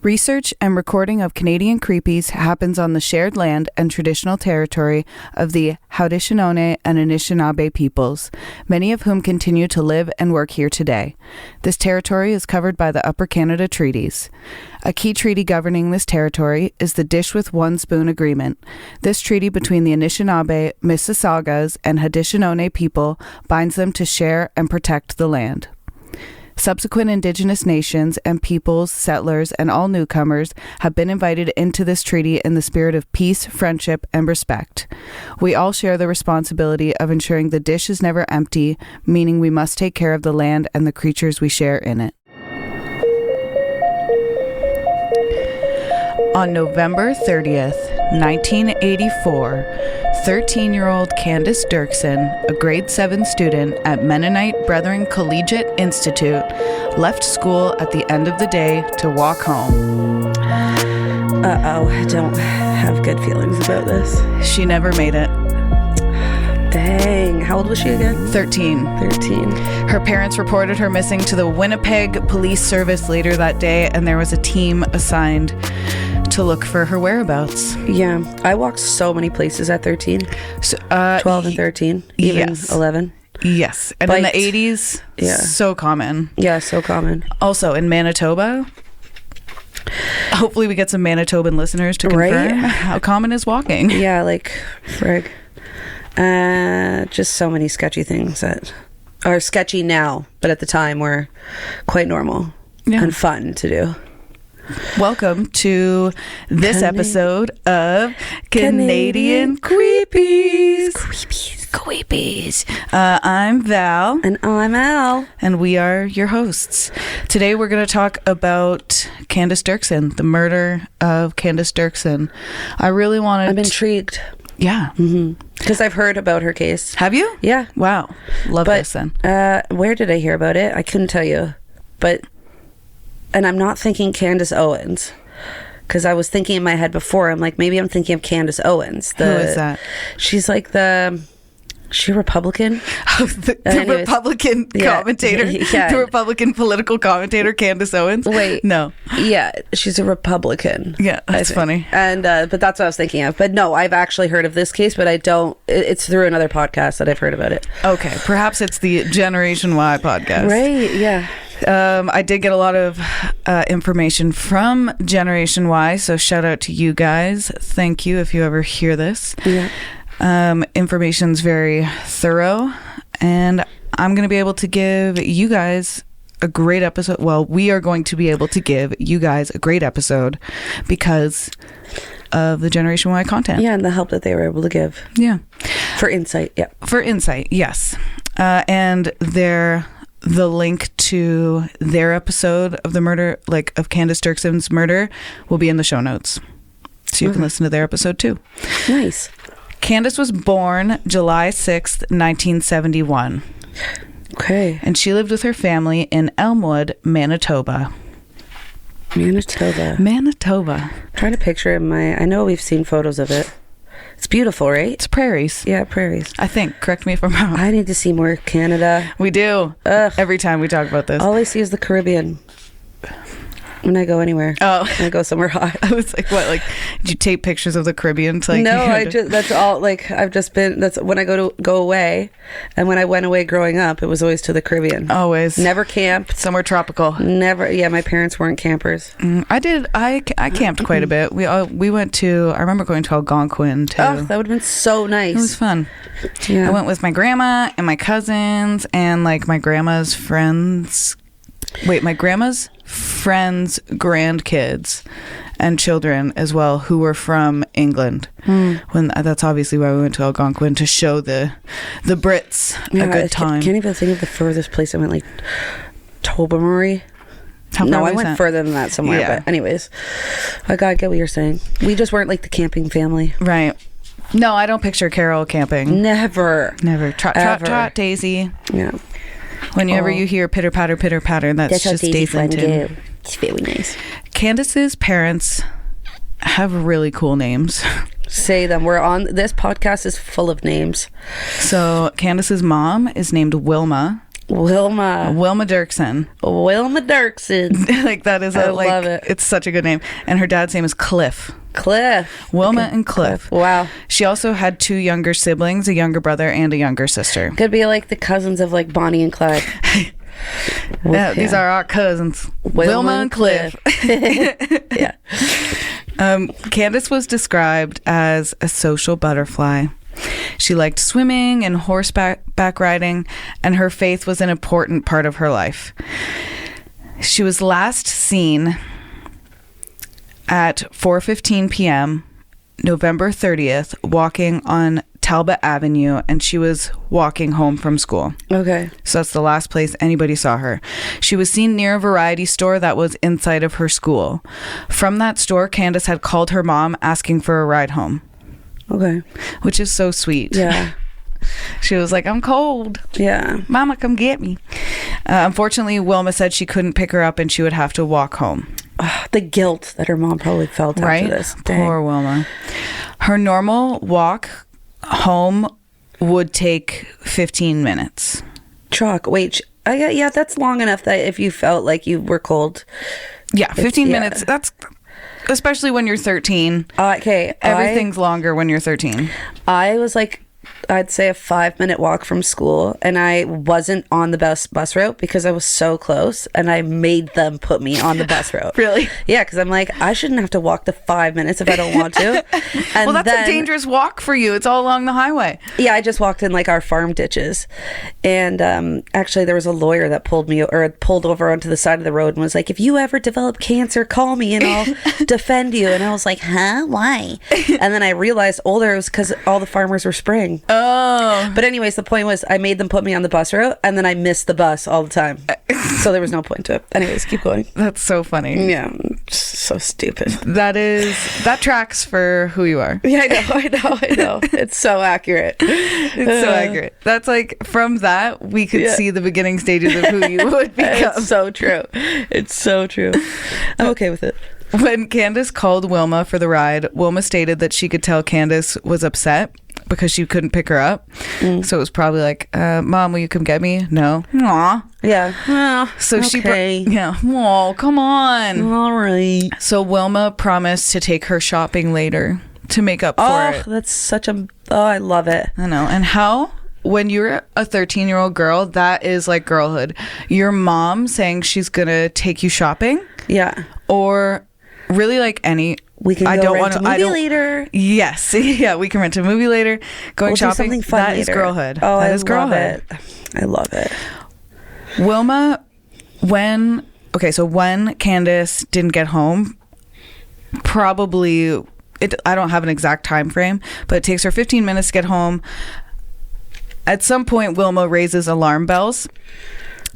Research and recording of Canadian creepies happens on the shared land and traditional territory of the Haudenosaunee and Anishinaabe peoples, many of whom continue to live and work here today. This territory is covered by the Upper Canada Treaties. A key treaty governing this territory is the Dish with One Spoon Agreement. This treaty between the Anishinaabe, Mississaugas, and Haudenosaunee people binds them to share and protect the land. Subsequent Indigenous nations and peoples, settlers, and all newcomers have been invited into this treaty in the spirit of peace, friendship, and respect. We all share the responsibility of ensuring the dish is never empty, meaning we must take care of the land and the creatures we share in it. On November 30th, 1984, 13-year-old Candace Derksen, a grade 7 student at Mennonite Brethren Collegiate Institute, left school at the end of the day to walk home. I don't have good feelings about this. She never made it. Dang. How old was she again? 13. Her parents reported her missing to the Winnipeg Police Service later that day, and there was a team assigned to look for her whereabouts. Yeah. I walked so many places at 13. So, 12 and 13. Even yes. 11. Yes. And Biked. in the 80s, Yeah. so common. Yeah, so common. Also, in Manitoba, hopefully we get some Manitoban listeners to confirm how common is walking. Yeah, like, frig. Just so many sketchy things that are sketchy now, but at the time were quite normal and fun to do. Welcome to this episode of Canadian Creepies. I'm Val. And I'm Al. And we are your hosts. Today we're going to talk about Candace Derksen, the murder of Candace Derksen. I'm intrigued. Yeah. Because I've heard about her case. Have you? Yeah. Wow. Love this then. Where did I hear about it? I couldn't tell you. And I'm not thinking Candace Owens. Because I was thinking in my head before, I'm like, maybe I'm thinking of Candace Owens. Who is that? She's like she a Republican? the Republican commentator. Yeah. The Republican political commentator, Candace Owens? Wait. No. Yeah, she's a Republican. Yeah, that's funny. And but that's what I was thinking of. But no, I've actually heard of this case, but I don't. It's through another podcast that I've heard about it. Okay, perhaps it's the Generation Y podcast. Right, yeah. I did get a lot of information from Generation Y, so shout out to you guys. Thank you if you ever hear this. Yeah. Information's very thorough, and I'm going to be able to give you guys a great episode. Well, we are going to be able to give you guys a great episode because of the Generation Y content. Yeah, and the help that they were able to give. Yeah. For insight, yeah. For insight, yes. And the link to their episode of the murder, like of Candace Derksen's murder, will be in the show notes. So you can listen to their episode too. Nice. Candace was born July 6th, 1971. Okay. And she lived with her family in Elmwood, Manitoba. Manitoba. I'm trying to picture it I know we've seen photos of it. It's beautiful, right? It's prairies. Yeah, prairies. I think. Correct me if I'm wrong. I need to see more Canada. We do. Ugh. Every time we talk about this. All I see is the Caribbean. When I go anywhere. Oh. When I go somewhere hot. I was like, what? Like, did you take pictures of the Caribbean? To, like, no, that's all, like, I've just been, that's when I go away. And when I went away growing up, it was always to the Caribbean. Always. Never camped. Somewhere tropical. Never. Yeah, my parents weren't campers. I did. I camped quite a bit. We went to, I remember going to Algonquin too. Oh, that would have been so nice. It was fun. Yeah. I went with my grandma and my cousins and like my grandma's friends. Wait, my grandma's friends' grandkids and children as well who were from England. When that's obviously why we went to Algonquin, to show the Brits a good time. I can't even think of the furthest place I went, like Tobermory. No, I went further than that somewhere. Yeah. But anyways, I get what you're saying. We just weren't like the camping family. Right. No, I don't picture Carol camping. Never. Trot, trot, trot, Daisy. Yeah. Whenever you hear pitter patter, that's just Daisy Linton. It's very nice. Candace's parents have really cool names. Say them. This podcast is full of names. So Candace's mom is named Wilma. Wilma Derksen. Wilma Derksen. Like, that is I love it. It's such a good name. And her dad's name is Cliff. Wilma and Cliff. Wow. She also had 2 younger siblings, a younger brother and a younger sister. Could be like the cousins of like Bonnie and Clyde. Yeah, these are our cousins, Wilma and Cliff. Yeah. Candace was described as a social butterfly. She liked swimming and horseback riding, and her faith was an important part of her life. She was last seen at 4:15 p.m., November 30th, walking on Talbot Avenue, and she was walking home from school. Okay. So that's the last place anybody saw her. She was seen near a variety store that was inside of her school. From that store, Candace had called her mom asking for a ride home. Okay. Which is so sweet. Yeah. She was like, I'm cold. Yeah. Mama, come get me. Unfortunately, Wilma said she couldn't pick her up and she would have to walk home. The guilt that her mom probably felt right? after this. Poor Wilma. Her normal walk home would take 15 minutes. Chalk. Wait. Yeah, that's long enough that if you felt like you were cold. Yeah, 15 minutes. That's... Especially when you're 13. Okay. Everything's longer when you're 13. I was like, I'd say a 5-minute walk from school, and I wasn't on the bus route because I was so close, and I made them put me on the bus route. Really? Yeah, because I'm like, I shouldn't have to walk the 5 minutes if I don't want to. And well, that's a dangerous walk for you. It's all along the highway. Yeah, I just walked in like our farm ditches, and actually there was a lawyer that pulled over onto the side of the road and was like, if you ever develop cancer, call me and I'll defend you. And I was like, huh? Why? And then I realized older it was because all the farmers were spraying. Oh. But anyways, the point was I made them put me on the bus route, and then I missed the bus all the time. So there was no point to it. Anyways, keep going. That's so funny. Yeah. So stupid. That tracks for who you are. Yeah, I know. It's so accurate. It's so accurate. That's like, from that, we could see the beginning stages of who you would become. It's so true. It's so true. I'm okay with it. When Candace called Wilma for the ride, Wilma stated that she could tell Candace was upset because she couldn't pick her up. So it was probably like, Mom, will you come get me? No. Aw. Yeah. Oh, so okay. Oh, come on. All right. So Wilma promised to take her shopping later to make up for it. That's such a... Oh, I love it. I know. And how... When you're a 13-year-old girl, that is like girlhood. Your mom saying she's gonna take you shopping. Yeah. Or really like any... We can go rent a movie later. Yes. Yeah, we can rent a movie later. Going shopping. Do something fun that later. Is girlhood. Oh, that I is girlhood. I love it. Wilma, when Candace didn't get home, probably... I don't have an exact time frame, but it takes her 15 minutes to get home. At some point, Wilma raises alarm bells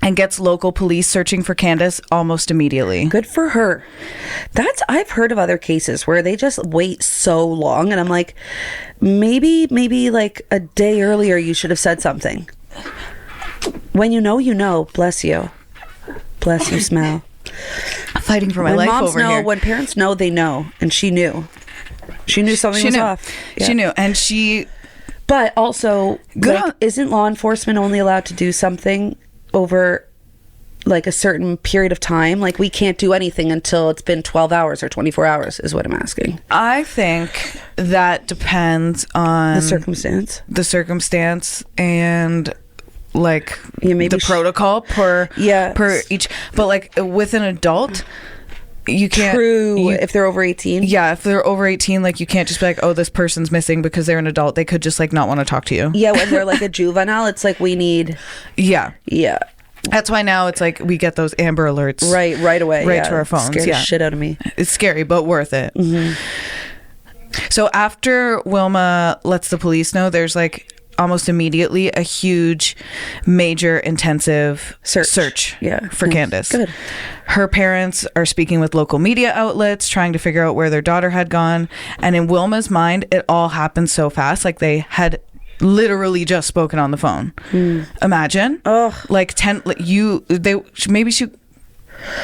and gets local police searching for Candace almost immediately. Good for her. I've heard of other cases where they just wait so long, and I'm like, maybe like a day earlier you should have said something. When you know. Bless you. Bless you, Smell. Fighting for my life over here. When parents know, they know, and she knew. She knew something was off. Yeah. She knew, and she... But also, isn't law enforcement only allowed to do something over like a certain period of time? Like, we can't do anything until it's been 12 hours or 24 hours is what I'm asking. I think that depends on... The circumstance and... like the protocol per each, but like with an adult you can't. If they're over 18. Yeah, if they're over 18, like you can't just be like, oh, this person's missing because they're an adult. They could just like not want to talk to you. Yeah, when they're like a juvenile, it's like we need. Yeah. That's why now it's like we get those Amber Alerts right away, to our phones. Scared the shit out of me. It's scary, but worth it. Mm-hmm. So after Wilma lets the police know, there's like almost immediately a huge, major, intensive search for Candace. Good. Her parents are speaking with local media outlets, trying to figure out where their daughter had gone. And in Wilma's mind, it all happened so fast. Like they had literally just spoken on the phone. Imagine. Like maybe she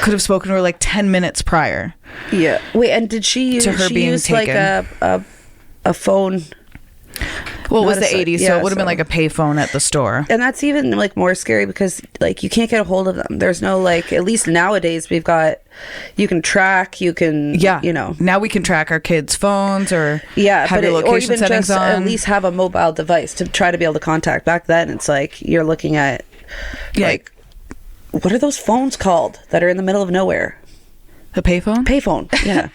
could have spoken to her like 10 minutes prior. Yeah. Wait, and did she use like a phone? Well, it was Not the a cell- 80s, so yeah, it would have been like a payphone at the store. And that's even like more scary because like you can't get a hold of them. There's no like, at least nowadays we've got, you can track, you can, you know. Now we can track our kids' phones or Yeah, have but your location or even settings just on. at least have a mobile device to try to be able to contact. Back then, it's like you're looking at like, what are those phones called that are in the middle of nowhere? The payphone? Payphone, yeah.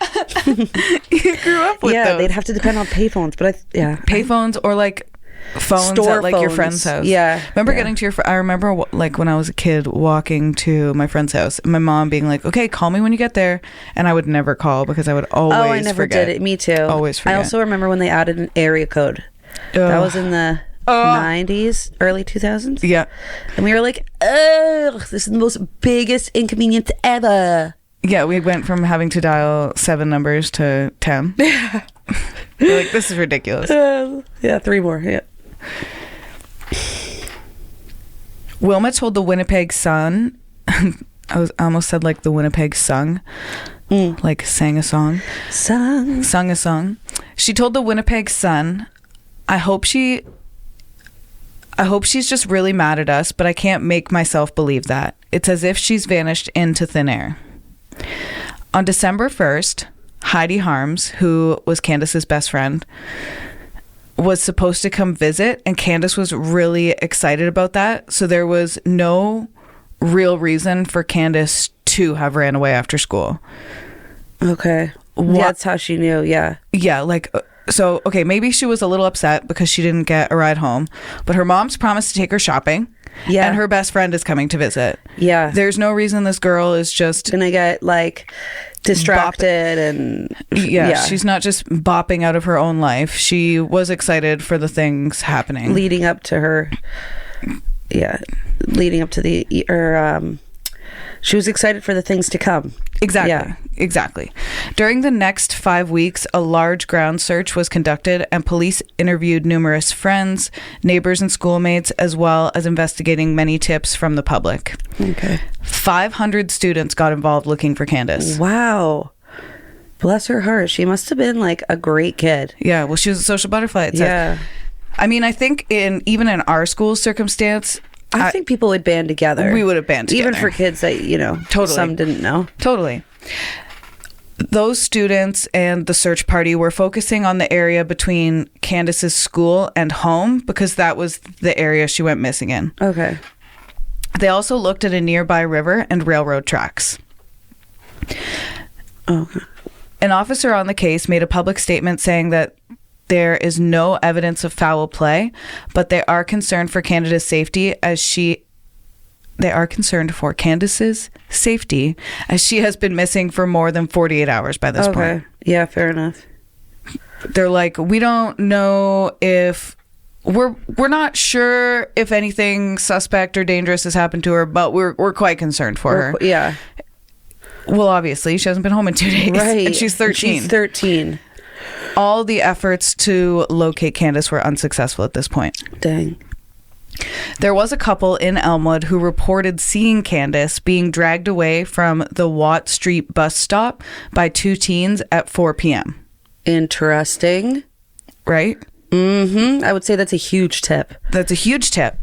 You grew up with those. They'd have to depend on payphones, but Payphones or like phones Store at like your phones. friend's house. Yeah. Remember Yeah. getting to your I remember like when I was a kid walking to my friend's house and my mom being like, okay, call me when you get there. And I would never call because I would always I never forget. did it. Me too. Always forget. I also remember when they added an area code. Ugh. That was in the 90s, early 2000s. Yeah. And we were like, ugh, this is the most biggest inconvenience ever. Yeah, we went from having to dial 7 numbers to 10. We're like, this is ridiculous. Yeah, 3 more. Yeah. Wilma told the Winnipeg Sun, I almost said like the Winnipeg Sung, like sang a song. Sung a song. She told the Winnipeg Sun, I hope she's just really mad at us, but I can't make myself believe that. It's as if she's vanished into thin air. On December 1st, Heidi Harms, who was Candace's best friend, was supposed to come visit, and Candace was really excited about that. So there was no real reason for Candace to have ran away after school. Okay. That's how she knew, yeah. Yeah, like, so, okay, maybe she was a little upset because she didn't get a ride home, but her mom's promised to take her shopping. Yeah. And her best friend is coming to visit. Yeah. There's no reason this girl is just gonna get like distracted and she's not just bopping out of her own life. She was excited for the things happening leading up to her. Yeah. Leading up to she was excited for the things to come. Exactly. Yeah. Exactly. During the next 5 weeks, a large ground search was conducted and police interviewed numerous friends, neighbors, and schoolmates, as well as investigating many tips from the public. Okay. 500 students got involved looking for Candace. Wow. Bless her heart. She must have been like a great kid. Yeah. Well, she was a social butterfly. It says. Yeah. I mean, I think even in our school circumstance, I think people would band together. We would have banded together. Even for kids that, Totally. Some didn't know. Totally. Those students and the search party were focusing on the area between Candace's school and home because that was the area she went missing in. Okay. They also looked at a nearby river and railroad tracks. Okay. An officer on the case made a public statement saying that there is no evidence of foul play, but they are concerned for Candace's safety as she has been missing for more than 48 hours by this point. Yeah, fair enough. They're like, we don't know if we're not sure if anything suspect or dangerous has happened to her, but we're quite concerned for her. Yeah. Well, obviously, she hasn't been home in 2 days. Right. And she's 13. She's 13. All the efforts to locate Candace were unsuccessful at this point. Dang. There was a couple in Elmwood who reported seeing Candace being dragged away from the Watt Street bus stop by 2 teens at 4 p.m. Interesting. Right? Mm-hmm. I would say that's a huge tip. That's a huge tip.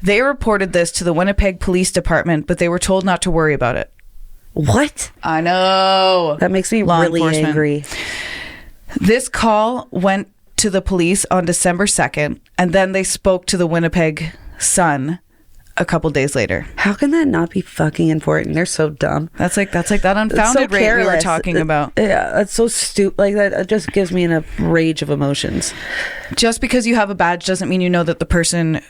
They reported this to the Winnipeg Police Department, but they were told not to worry about it. What? I know. That makes me Law really enforcement. angry. This call went to the police on December 2nd, and then they spoke to the Winnipeg Sun a couple days later. How can that not be fucking important? They're so dumb. That's like that unfounded rate we were talking about. Yeah, that's so stupid. Like that, it just gives me a rage of emotions. Just because you have a badge doesn't mean you know that the person.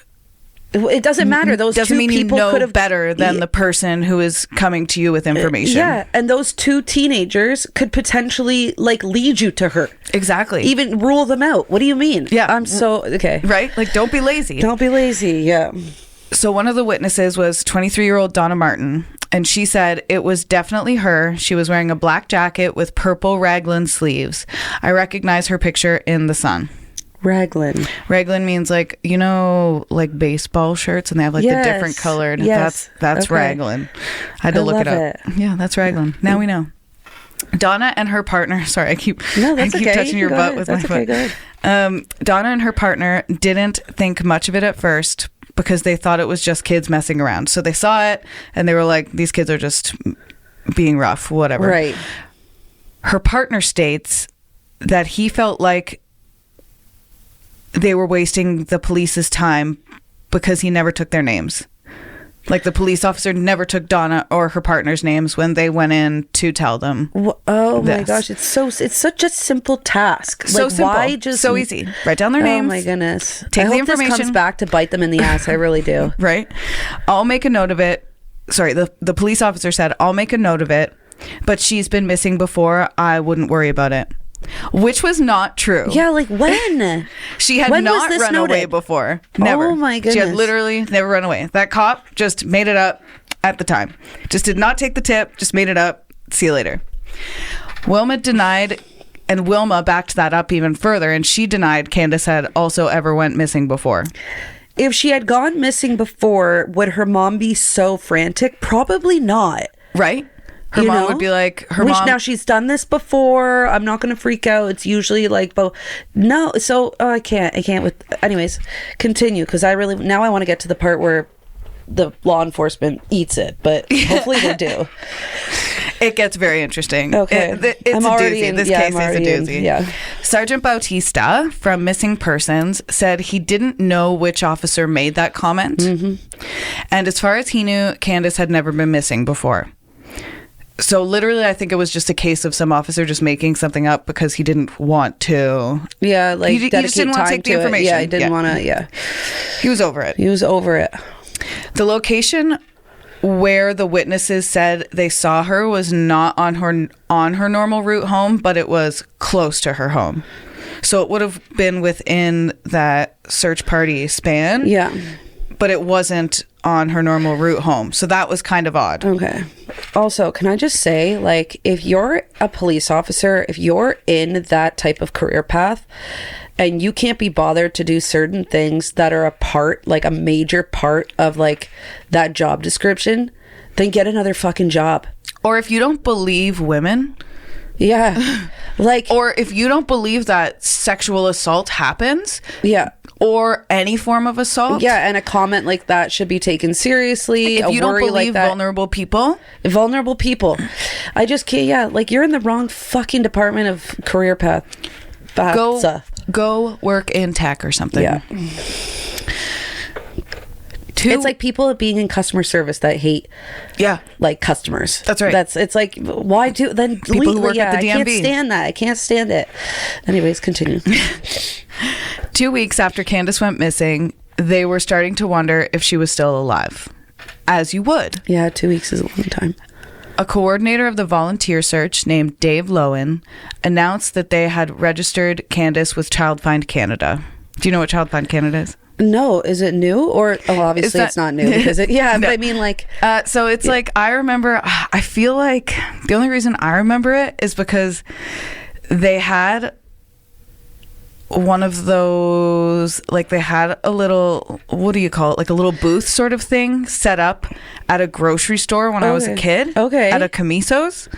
It doesn't matter. Those doesn't two mean you people know could have better than the person who is coming to you with information. Yeah, and those 2 teenagers could potentially like lead you to her. Exactly. Even rule them out. What do you mean? Yeah. I'm so okay. Right? Like, don't be lazy. Don't be lazy. Yeah. So one of the witnesses was 23-year-old Donna Martin, and she said it was definitely her. She was wearing a black jacket with purple raglan sleeves. I recognize her picture in the Sun. Raglan. Raglan means like, like baseball shirts, and they have like the different colored. Yes. That's Okay. raglan. I had to look it up. It. Yeah, that's raglan. Now we know. Donna and her partner, sorry, I keep okay. touching your butt with my foot. Go ahead. Donna and her partner didn't think much of it at first because they thought it was just kids messing around. So they saw it and they were like, these kids are just being rough, whatever. Right. Her partner states that he felt like they were wasting the police's time because he never took their names. Like the police officer never took Donna or her partner's names when they went in to tell them. Oh this. my gosh, it's such a simple task. So like, simple, why just so easy. Write down their names. Oh my goodness. Take I the hope information. this comes back to bite them in the ass. I really do. Right. I'll make a note of it. Sorry, the police officer said, I'll make a note of it, but she's been missing before. I wouldn't worry about it. Which was not true. Yeah, like when? She had when not run noted? away before. Never. Oh my goodness. She had literally never run away. That cop just made it up at the time. Just did not take the tip, just made it up. See you later. Wilma denied, and Wilma backed that up even further, and she denied Candace had also ever went missing before. If she had gone missing before, would her mom be so frantic? Probably not. Right? Her mom would be like, now she's done this before. I'm not going to freak out. It's usually like, no. So I can't anyways, continue. Cause I want to get to the part where the law enforcement eats it, but hopefully they do. It gets very interesting. Okay. It's a doozy. This case is a doozy. Yeah. Sergeant Bautista from Missing Persons said he didn't know which officer made that comment. Mm-hmm. And as far as he knew, Candace had never been missing before. So literally, I think it was just a case of some officer just making something up because he didn't want to. Yeah, like he just didn't want to take the information. Yeah, he didn't want to. Yeah, he was over it. The location where the witnesses said they saw her was not on her normal route home, but it was close to her home. So it would have been within that search party span. Yeah. But it wasn't on her normal route home. So that was kind of odd. Okay. Also, can I just say, like, if you're a police officer, if you're in that type of career path and you can't be bothered to do certain things that are a major part of, like, that job description, then get another fucking job. Or if you don't believe women... Yeah. Or if you don't believe that sexual assault happens. Yeah. Or any form of assault. Yeah, and a comment like that should be taken seriously. If you don't believe vulnerable people. I just can't, you're in the wrong fucking department of career path. Go work in tech or something. Yeah. It's like people being in customer service that hate, like customers. That's right. It's like, why do then people who work at the DMV? I can't stand that. I can't stand it. Anyways, continue. 2 weeks after Candace went missing, they were starting to wonder if she was still alive, as you would. Yeah, 2 weeks is a long time. A coordinator of the volunteer search named Dave Lowen announced that they had registered Candace with Child Find Canada. Do you know what Child Find Canada is? No, is it new or obviously it's not new because no. But I mean like so it's like I remember I feel like the only reason I remember it is because they had one of those, like they had a little, what do you call it, like a little booth sort of thing set up at a grocery store when I was a kid. Okay. At a Camiso's.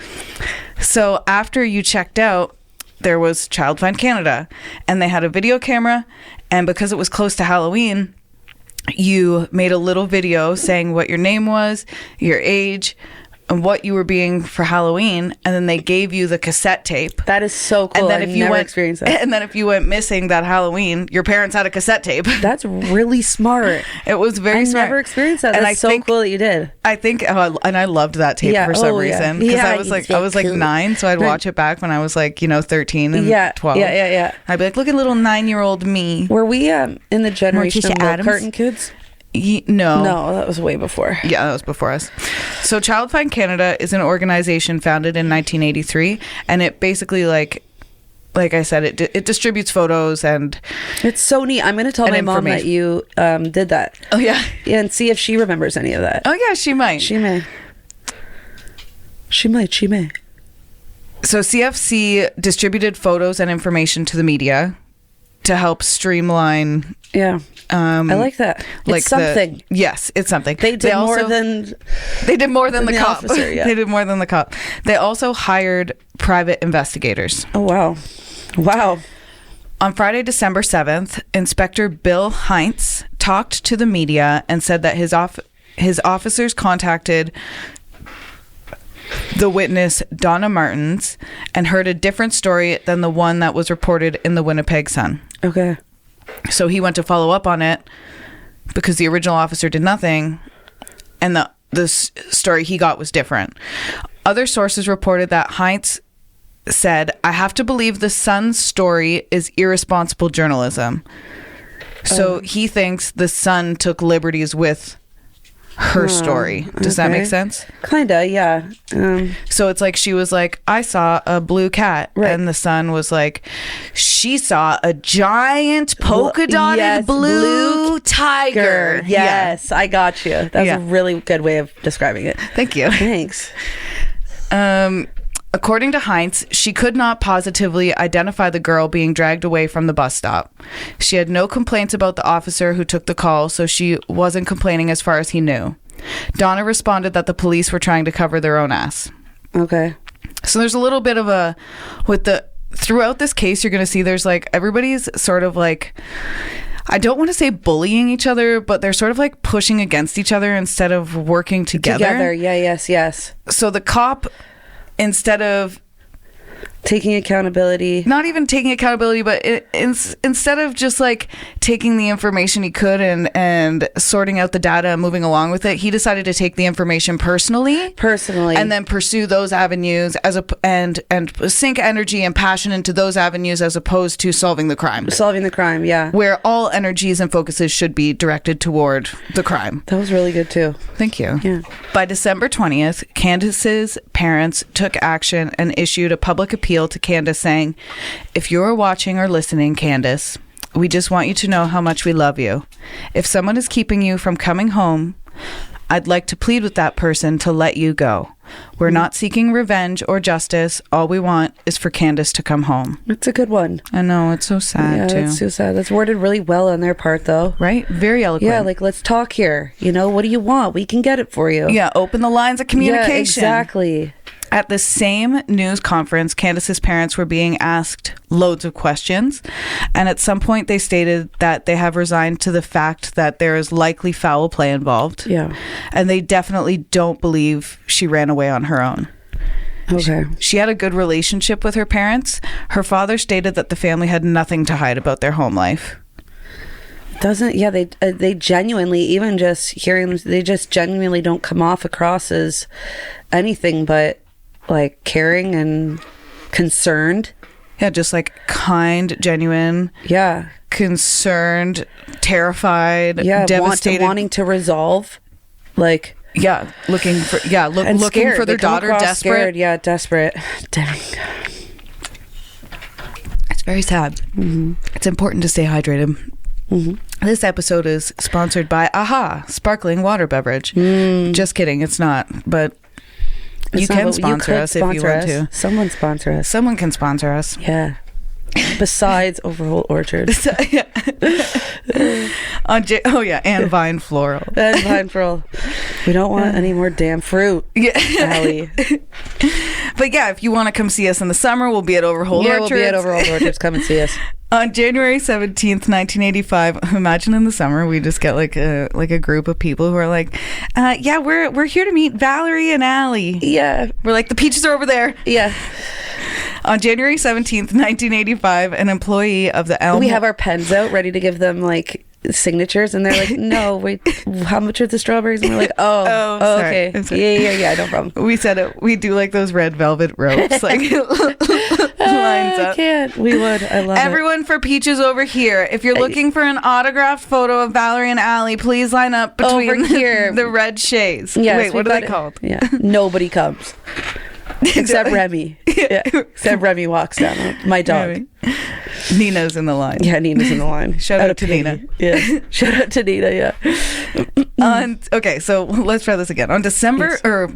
So after you checked out, there was Child Find Canada, and they had a video camera, and because it was close to Halloween, you made a little video saying what your name was, your age, and what you were being for Halloween, and then they gave you the cassette tape. That is so cool. And then if you never experienced that. And then if you went missing that Halloween, your parents had a cassette tape. That's really smart. It was very smart. I never experienced that. And That's so cool that you did. I think, and I loved that tape for some reason. Because I was like 9, so I'd watch it back when I was like, 13 and 12. Yeah. I'd be like, look at little 9-year-old me. Were we in the generation Morticia of milk Addams? carton kids? No, that was way before. Yeah, that was before us. So Child Find Canada is an organization founded in 1983, and it basically like I said, it distributes photos, and it's so neat. I'm going to tell my mom that you did that. Oh yeah, and see if she remembers any of that. Oh yeah, she might. She may. So CFC distributed photos and information to the media. to help streamline. Yeah. I like that. It's something. Yes, it's something. They did more than the cop. Officer, yeah. They did more than the cop. They also hired private investigators. Oh, wow. Wow. On Friday, December 7th, Inspector Bill Heinz talked to the media and said that his officers contacted the witness, Donna Martins, and heard a different story than the one that was reported in the Winnipeg Sun. Okay. So he went to follow up on it because the original officer did nothing, and the story he got was different. Other sources reported that Heinz said, "I have to believe the Sun's story is irresponsible journalism." So he thinks the Sun took liberties with her story. Does that make sense? Kinda, yeah. So it's like she was like, "I saw a blue cat," right. And the Sun was like, "She saw a giant polka dotted blue tiger." Yes, I got you. That's a really good way of describing it. Thank you. Thanks. According to Heinz, she could not positively identify the girl being dragged away from the bus stop. She had no complaints about the officer who took the call, so she wasn't complaining as far as he knew. Donna responded that the police were trying to cover their own ass. Okay. So there's a little bit of throughout this case, you're going to see there's like, everybody's sort of like, I don't want to say bullying each other, but they're sort of like pushing against each other instead of working together. Yes. So the cop, instead of taking accountability, not even taking accountability, but instead of just like taking the information he could and sorting out the data and moving along with it, he decided to take the information personally, and then pursue those avenues and sink energy and passion into those avenues as opposed to solving the crime, yeah, where all energies and focuses should be directed toward the crime. That was really good too. Thank you. Yeah. By December 20th, Candace's parents took action and issued a public appeal to Candace saying, "If you're watching or listening, Candace, we just want you to know how much we love you. If someone is keeping you from coming home, I'd like to plead with that person to let you go. We're not seeking revenge or justice. All we want is for Candace to come home." It's a good one. I know, it's so sad too. Yeah, it's so sad. That's worded really well on their part though. Right? Very eloquent. Yeah, like, let's talk here. What do you want? We can get it for you. Yeah, open the lines of communication. Yeah, exactly. At the same news conference, Candace's parents were being asked loads of questions, and at some point they stated that they have resigned to the fact that there is likely foul play involved. Yeah. And they definitely don't believe she ran away on her own. Okay. She had a good relationship with her parents. Her father stated that the family had nothing to hide about their home life. They genuinely, even just hearing them, they just genuinely don't come off across as anything but like caring and concerned. Yeah, just like kind, genuine. Yeah. Concerned, terrified, yeah, devastated. Wanting to resolve. Like, yeah, looking for their daughter, desperate. Scared. Yeah, desperate. Dang. It's very sad. Mm-hmm. It's important to stay hydrated. Mm-hmm. This episode is sponsored by AHA, sparkling water beverage. Just kidding, it's not, but you can sponsor us if you want to. Someone sponsor us. Someone can sponsor us. Yeah. Besides Overholt Orchard. And Vine Floral. And Vine Floral. We don't want any more damn fruit. Yeah. Allie. But yeah, if you want to come see us in the summer, we'll be at Overholt Orchard. Yeah, we'll be at Overholt Orchards. Come and see us. On January 17th, 1985, imagine in the summer we just get like a group of people who are like, we're here to meet Valerie and Allie. Yeah. We're like, the peaches are over there. Yeah. On January 17th, 1985, an employee of the Elm... We have our pens out ready to give them like signatures, and they're like, "No, wait, how much are the strawberries?" And we're like, oh sorry. Okay. Yeah, no problem. We said it. We do like those red velvet ropes, like lines up. I can't. We would. I love Everyone for peaches over here. If you're looking for an autographed photo of Valerie and Allie, please line up between over here. the red shades. Yes, wait, what are they called? Yeah, nobody comes. Except Remy. Yeah. Except Remy walks down. My dog. Remy. Nina's in the line. Yeah, Nina's in the line. Shout out to Nina. Yeah. Shout out to Nina, yeah. Okay, so let's try this again. On December yes.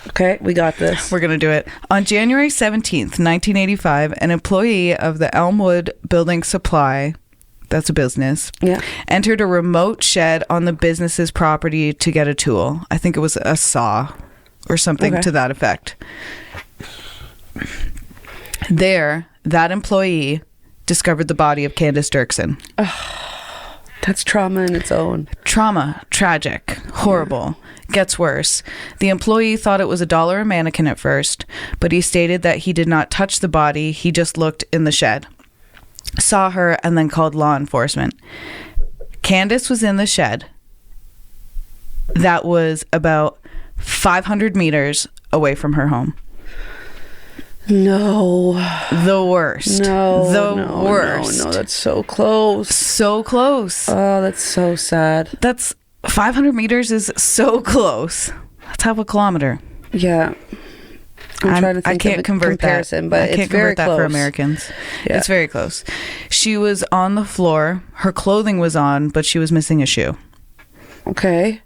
Okay, we got this. We're going to do it. On January 17th, 1985, an employee of the Elmwood Building Supply, that's a business, entered a remote shed on the business's property to get a tool. I think it was a saw or something to that effect. There, that employee discovered the body of Candace Derksen. That's trauma in its own. Trauma, tragic, horrible. Gets worse. The employee thought it was a dollar a mannequin at first, but he stated that he did not touch the body. He just looked in the shed, saw her, and then called law enforcement. Candace was in the shed that was about 500 meters away from her home. No. The worst. No. The worst. No, that's so close. So close. Oh, that's so sad. That's 500 meters is so close. That's half a kilometer. Yeah. I'm trying to think I can't of a convert comparison, that. but I it's can't very convert that close for Americans. Yeah. It's very close. She was on the floor. Her clothing was on, but she was missing a shoe. Okay.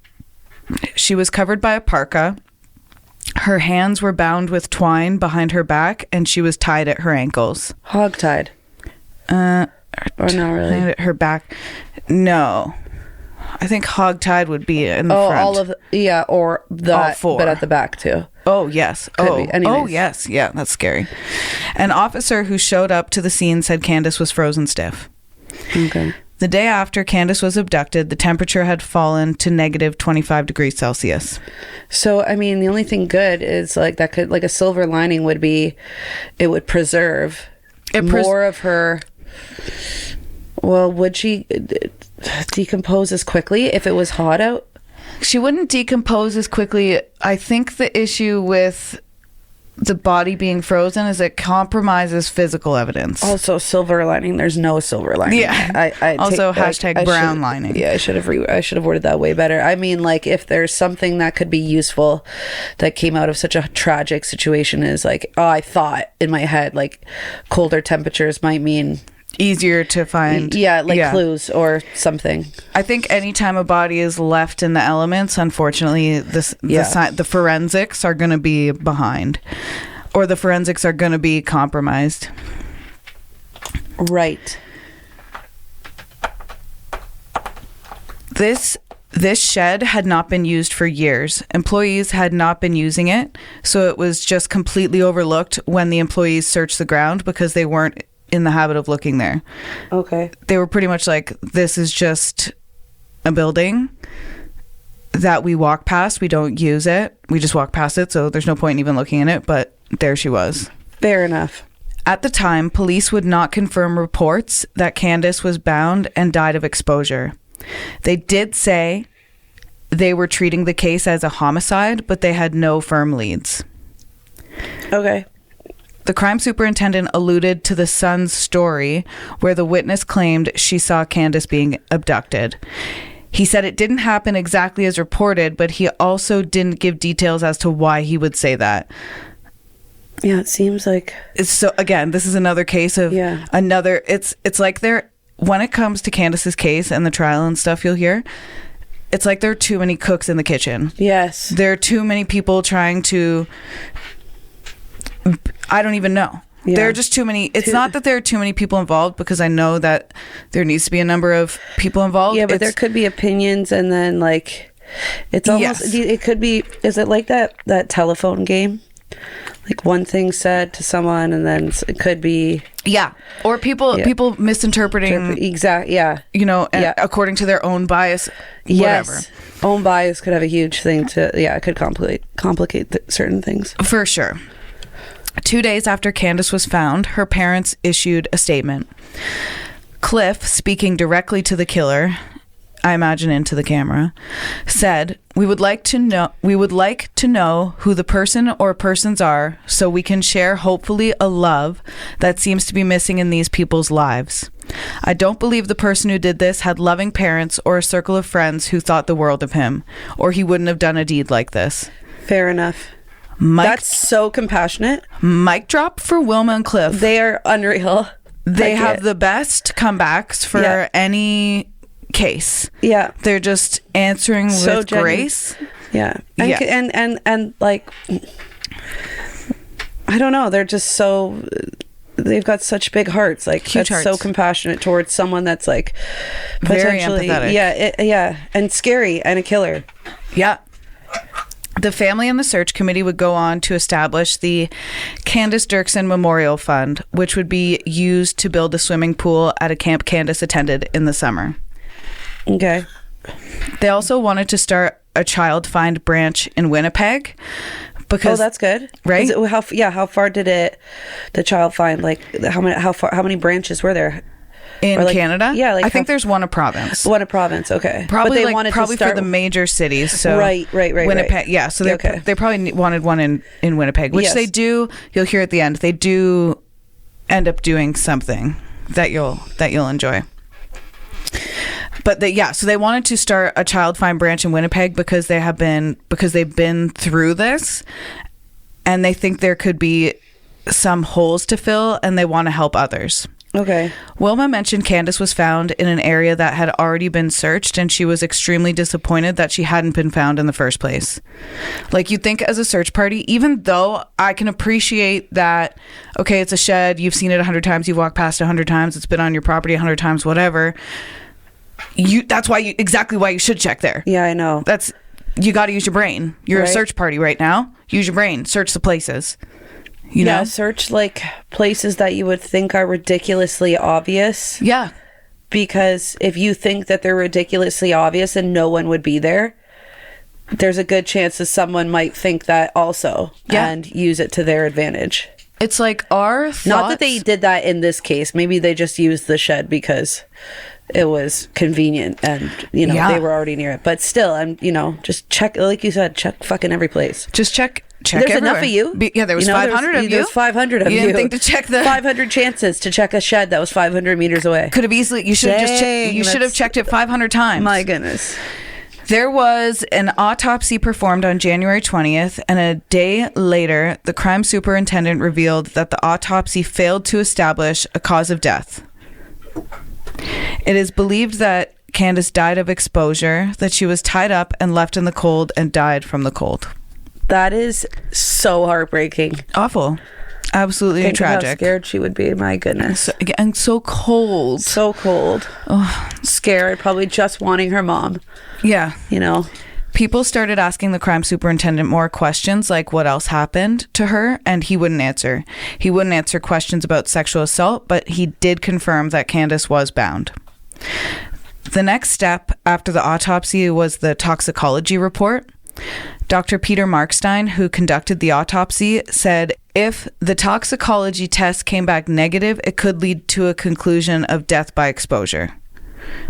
She was covered by a parka. Her hands were bound with twine behind her back, and she was tied at her ankles. Hogtied. Or not really? At her back. No. I think hogtied would be in the front. All of or that, all four. But at the back too. Oh, yes. Could be. Anyways. Yes. Yeah, that's scary. An officer who showed up to the scene said Candace was frozen stiff. Okay. The day after Candace was abducted, the temperature had fallen to negative 25 degrees Celsius. So, I mean, the only thing good is that could, a silver lining would be, it would preserve more of her. Well, would she decompose as quickly if it was hot out? She wouldn't decompose as quickly. I think the issue with the body being frozen is it compromises physical evidence. Also, silver lining. There's no silver lining. Yeah. Also, hashtag brown lining. Yeah, I should have worded that way better. I mean, if there's something that could be useful that came out of such a tragic situation is I thought in my head colder temperatures might mean easier to find. Clues or something. I think anytime a body is left in the elements, unfortunately, the forensics are going to be behind, or the forensics are going to be compromised. Right. This shed had not been used for years. Employees had not been using it, so it was just completely overlooked when the employees searched the ground because they weren't in the habit of looking there. Okay. They were pretty much like, this is just a building that we walk past. We don't use it. We just walk past it, so there's no point in even looking in it, but there she was. Fair enough. At the time, police would not confirm reports that Candace was bound and died of exposure. They did say they were treating the case as a homicide, but they had no firm leads. Okay. The crime superintendent alluded to the Sun's story where the witness claimed she saw Candace being abducted. He said it didn't happen exactly as reported, but he also didn't give details as to why he would say that. Yeah, it seems like... So again, this is another case of another... It's like when it comes to Candace's case and the trial and stuff you'll hear, it's like there are too many cooks in the kitchen. Yes. There are too many people trying to... I don't even know. Yeah. There are just too many. It's not that there are too many people involved, because I know that there needs to be a number of people involved. Yeah, but there could be opinions, and then it's almost, it could be, is it like that telephone game? One thing said to someone, and then it could be... Yeah. Or people misinterpreting... Exactly, yeah. According to their own bias, whatever. Yes. Own bias could have a huge thing to... Yeah, it could complicate certain things. For sure. 2 days after Candace was found, her parents issued a statement. Cliff, speaking directly to the killer, I imagine into the camera, said, "We would like to know who the person or persons are, so we can share hopefully a love that seems to be missing in these people's lives. I don't believe the person who did this had loving parents or a circle of friends who thought the world of him, or he wouldn't have done a deed like this." Fair enough. That's so compassionate. Mic drop for Wilma and Cliff. They are unreal. They have the best comebacks for any case. Yeah. They're just answering with grace. Yeah. Yeah. And like, I don't know. They're just so, they've got such big hearts. Like, Huge that's hearts. so compassionate towards someone that's like Very potentially, empathetic. and scary and a killer. Yeah. The family and the search committee would go on to establish the Candace Derksen Memorial Fund, which would be used to build a swimming pool at a camp Candace attended in the summer. Okay. They also wanted to start a child find branch in Winnipeg because that's good. Right? Is it, how far did the child find, like, how many branches were there? in like, Canada? Yeah, like I think there's one a province. One a province, okay. Probably, but they wanted probably to start for the major cities. So right. Winnipeg, right. yeah. So Okay. they probably wanted one in Winnipeg, which Yes. they do. You'll hear at the end. They do end up doing something that you'll enjoy. But so they wanted to start a child find branch in Winnipeg because they've been through this, and they think there could be some holes to fill, and they want to help others. Okay. Wilma mentioned Candace was found in an area that had already been searched, and she was extremely disappointed that she hadn't been found in the first place. Like, you'd think as a search party, even though I can appreciate that, okay, it's a shed, you've seen it 100 times, you've walked past it 100 times, it's been on your property 100 times, whatever. That's exactly why you should check there. Yeah, I know. You got to use your brain. You're Right. a search party right now. Use your brain. Search the places. You Yeah, know? search like places that you would think are ridiculously obvious. Yeah. Because if you think that they're ridiculously obvious and no one would be there, there's a good chance that someone might think that also and use it to their advantage. It's like our thoughts. Not that they did that in this case. Maybe they just used the shed because it was convenient and, they were already near it. But still, just check, like you said, check fucking every place. Just check There's everywhere. enough of you. There was 500 of you. There's 500 of you. You didn't think to check the 500 chances to check a shed that was 500 meters away. Could have easily. You should have just. You should have checked it 500 times. My goodness. There was an autopsy performed on January 20th, and a day later, the crime superintendent revealed that the autopsy failed to establish a cause of death. It is believed that Candace died of exposure, that she was tied up and left in the cold and died from the cold. That is so heartbreaking. Awful. Absolutely Think of how tragic. scared she would be. My goodness. And so cold. So cold. Oh. Scared. Probably just wanting her mom. Yeah. People started asking the crime superintendent more questions, like what else happened to her, and he wouldn't answer. He wouldn't answer questions about sexual assault, but he did confirm that Candace was bound. The next step after the autopsy was the toxicology report. Dr. Peter Markstein, who conducted the autopsy, said if the toxicology test came back negative, it could lead to a conclusion of death by exposure,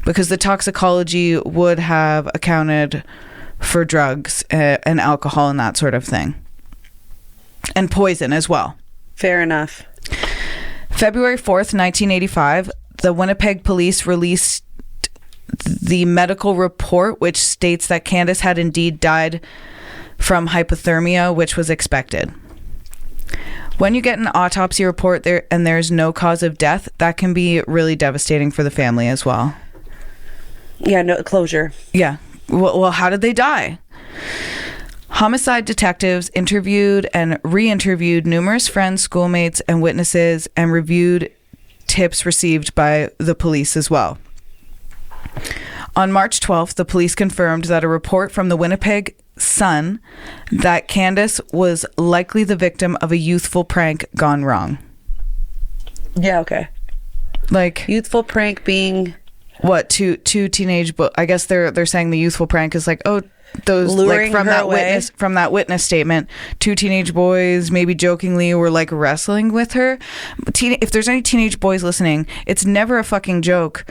because the toxicology would have accounted for drugs and alcohol and that sort of thing, and poison as well. Fair enough. February 4th, 1985, the Winnipeg police released the medical report, which states that Candace had indeed died from hypothermia, which was expected. When you get an autopsy report there and there's no cause of death, that can be really devastating for the family as well. Yeah, no closure. Yeah. Well, how did they die? Homicide detectives interviewed and re-interviewed numerous friends, schoolmates, and witnesses, and reviewed tips received by the police as well. On March 12th, the police confirmed that a report from the Winnipeg Sun that Candace was likely the victim of a youthful prank gone wrong. Yeah, okay. Like, youthful prank being what? Two teenage, I guess they're saying the youthful prank is like, oh, those luring like from her that witness statement, two teenage boys maybe jokingly were like wrestling with her. If there's any teenage boys listening, it's never a fucking joke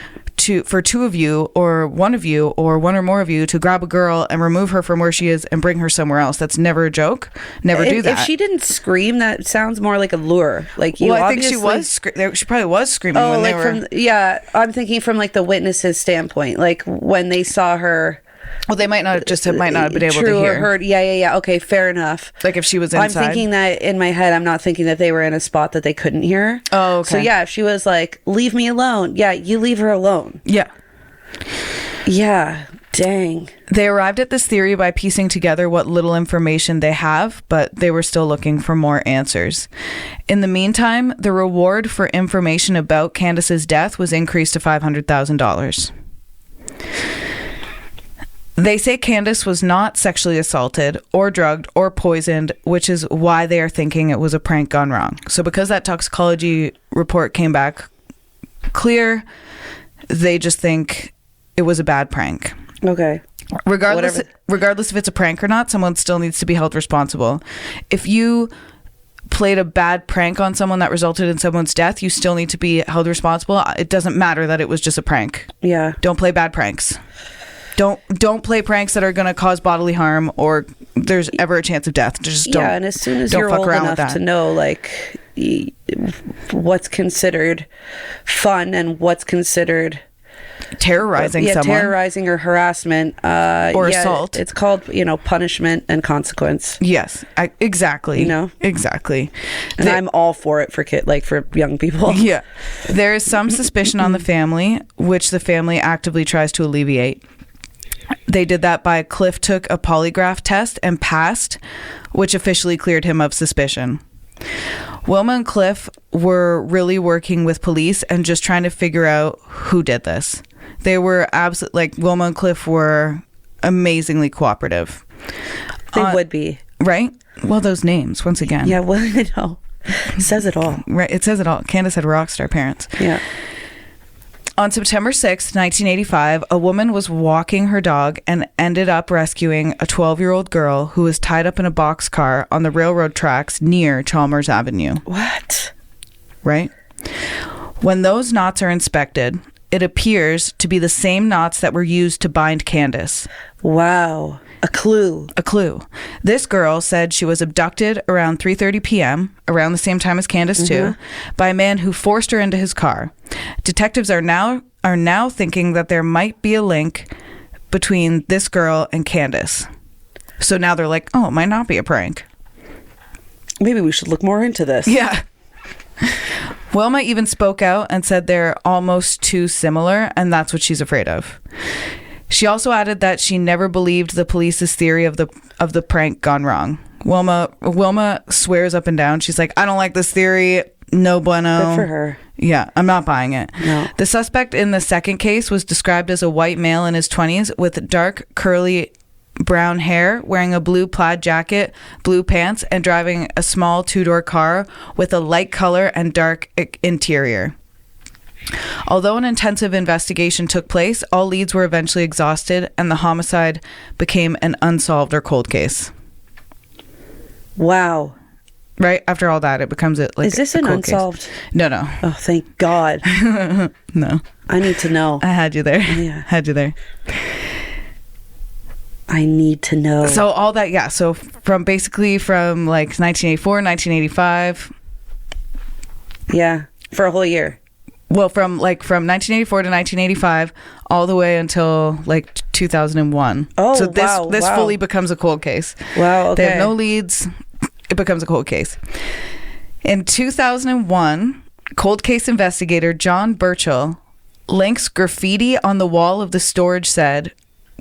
for two of you or one of you or one or more of you to grab a girl and remove her from where she is and bring her somewhere else. That's never a joke. Never do that. If she didn't scream, that sounds more like a lure. Like, you I think she was. She probably was screaming when they were. I'm thinking from like the witnesses' standpoint, like when they saw her. Well, they might not have been able to hear. Or heard. Yeah. Okay, fair enough. Like if she was inside. I'm thinking that in my head. I'm not thinking that they were in a spot that they couldn't hear. Oh, okay. So yeah, if she was like, "Leave me alone," yeah, you leave her alone. Yeah. Yeah, Dang. They arrived at this theory by piecing together what little information they have, but they were still looking for more answers. In the meantime, the reward for information about Candace's death was increased to $500,000. They say Candace was not sexually assaulted or drugged or poisoned, which is why they are thinking it was a prank gone wrong. So because that toxicology report came back clear, they just think it was a bad prank. Okay. Regardless if it's a prank or not, someone still needs to be held responsible. If you played a bad prank on someone that resulted in someone's death, you still need to be held responsible. It doesn't matter that it was just a prank. Yeah. Don't play bad pranks. Don't play pranks that are going to cause bodily harm or there's ever a chance of death. Just don't. Yeah, and as soon as you're old enough to know, like, what's considered fun and what's considered terrorizing someone. Terrorizing or harassment. Or assault. It's called, punishment and consequence. Yes, exactly. Exactly. And I'm all for it for for young people. Yeah. There is some suspicion on the family, which the family actively tries to alleviate. They did that by Cliff took a polygraph test and passed, which officially cleared him of suspicion. Wilma and Cliff were really working with police and just trying to figure out who did this. They were Wilma and Cliff were amazingly cooperative. They would be. Right? Well, those names, once again. Yeah, well, I know. It says it all. Right, it says it all. Candace had rock star parents. Yeah. On September 6th, 1985, a woman was walking her dog and ended up rescuing a 12-year-old girl who was tied up in a boxcar on the railroad tracks near Chalmers Avenue. What? Right? When those knots are inspected, it appears to be the same knots that were used to bind Candace. Wow. A clue. This girl said she was abducted around 3:30 p.m., around the same time as Candace too, by a man who forced her into his car. Detectives are now thinking that there might be a link between this girl and Candace. So now they're like, oh, it might not be a prank. Maybe we should look more into this. Yeah. Wilma even spoke out and said they're almost too similar, and that's what she's afraid of. She also added that she never believed the police's theory of the prank gone wrong. Wilma swears up and down. She's like, I don't like this theory. No bueno. Good for her. Yeah, I'm not buying it. No. The suspect in the second case was described as a white male in his 20s with dark, curly brown hair, wearing a blue plaid jacket, blue pants, and driving a small two-door car with a light color and dark interior. Although an intensive investigation took place, all leads were eventually exhausted and the homicide became an unsolved or cold case. Wow. Right? After all that, it becomes a Is this an unsolved? Case. No. Oh, thank God. No. I need to know. I had you there. Yeah. Had you there. I need to know. So all that, yeah. So from 1984, 1985. Yeah. For a whole year. Well, from 1984 to 1985, all the way until 2001. Oh, so this fully becomes a cold case. Wow. Okay. They have no leads. It becomes a cold case. In 2001, cold case investigator John Burchell links graffiti on the wall of the storage shed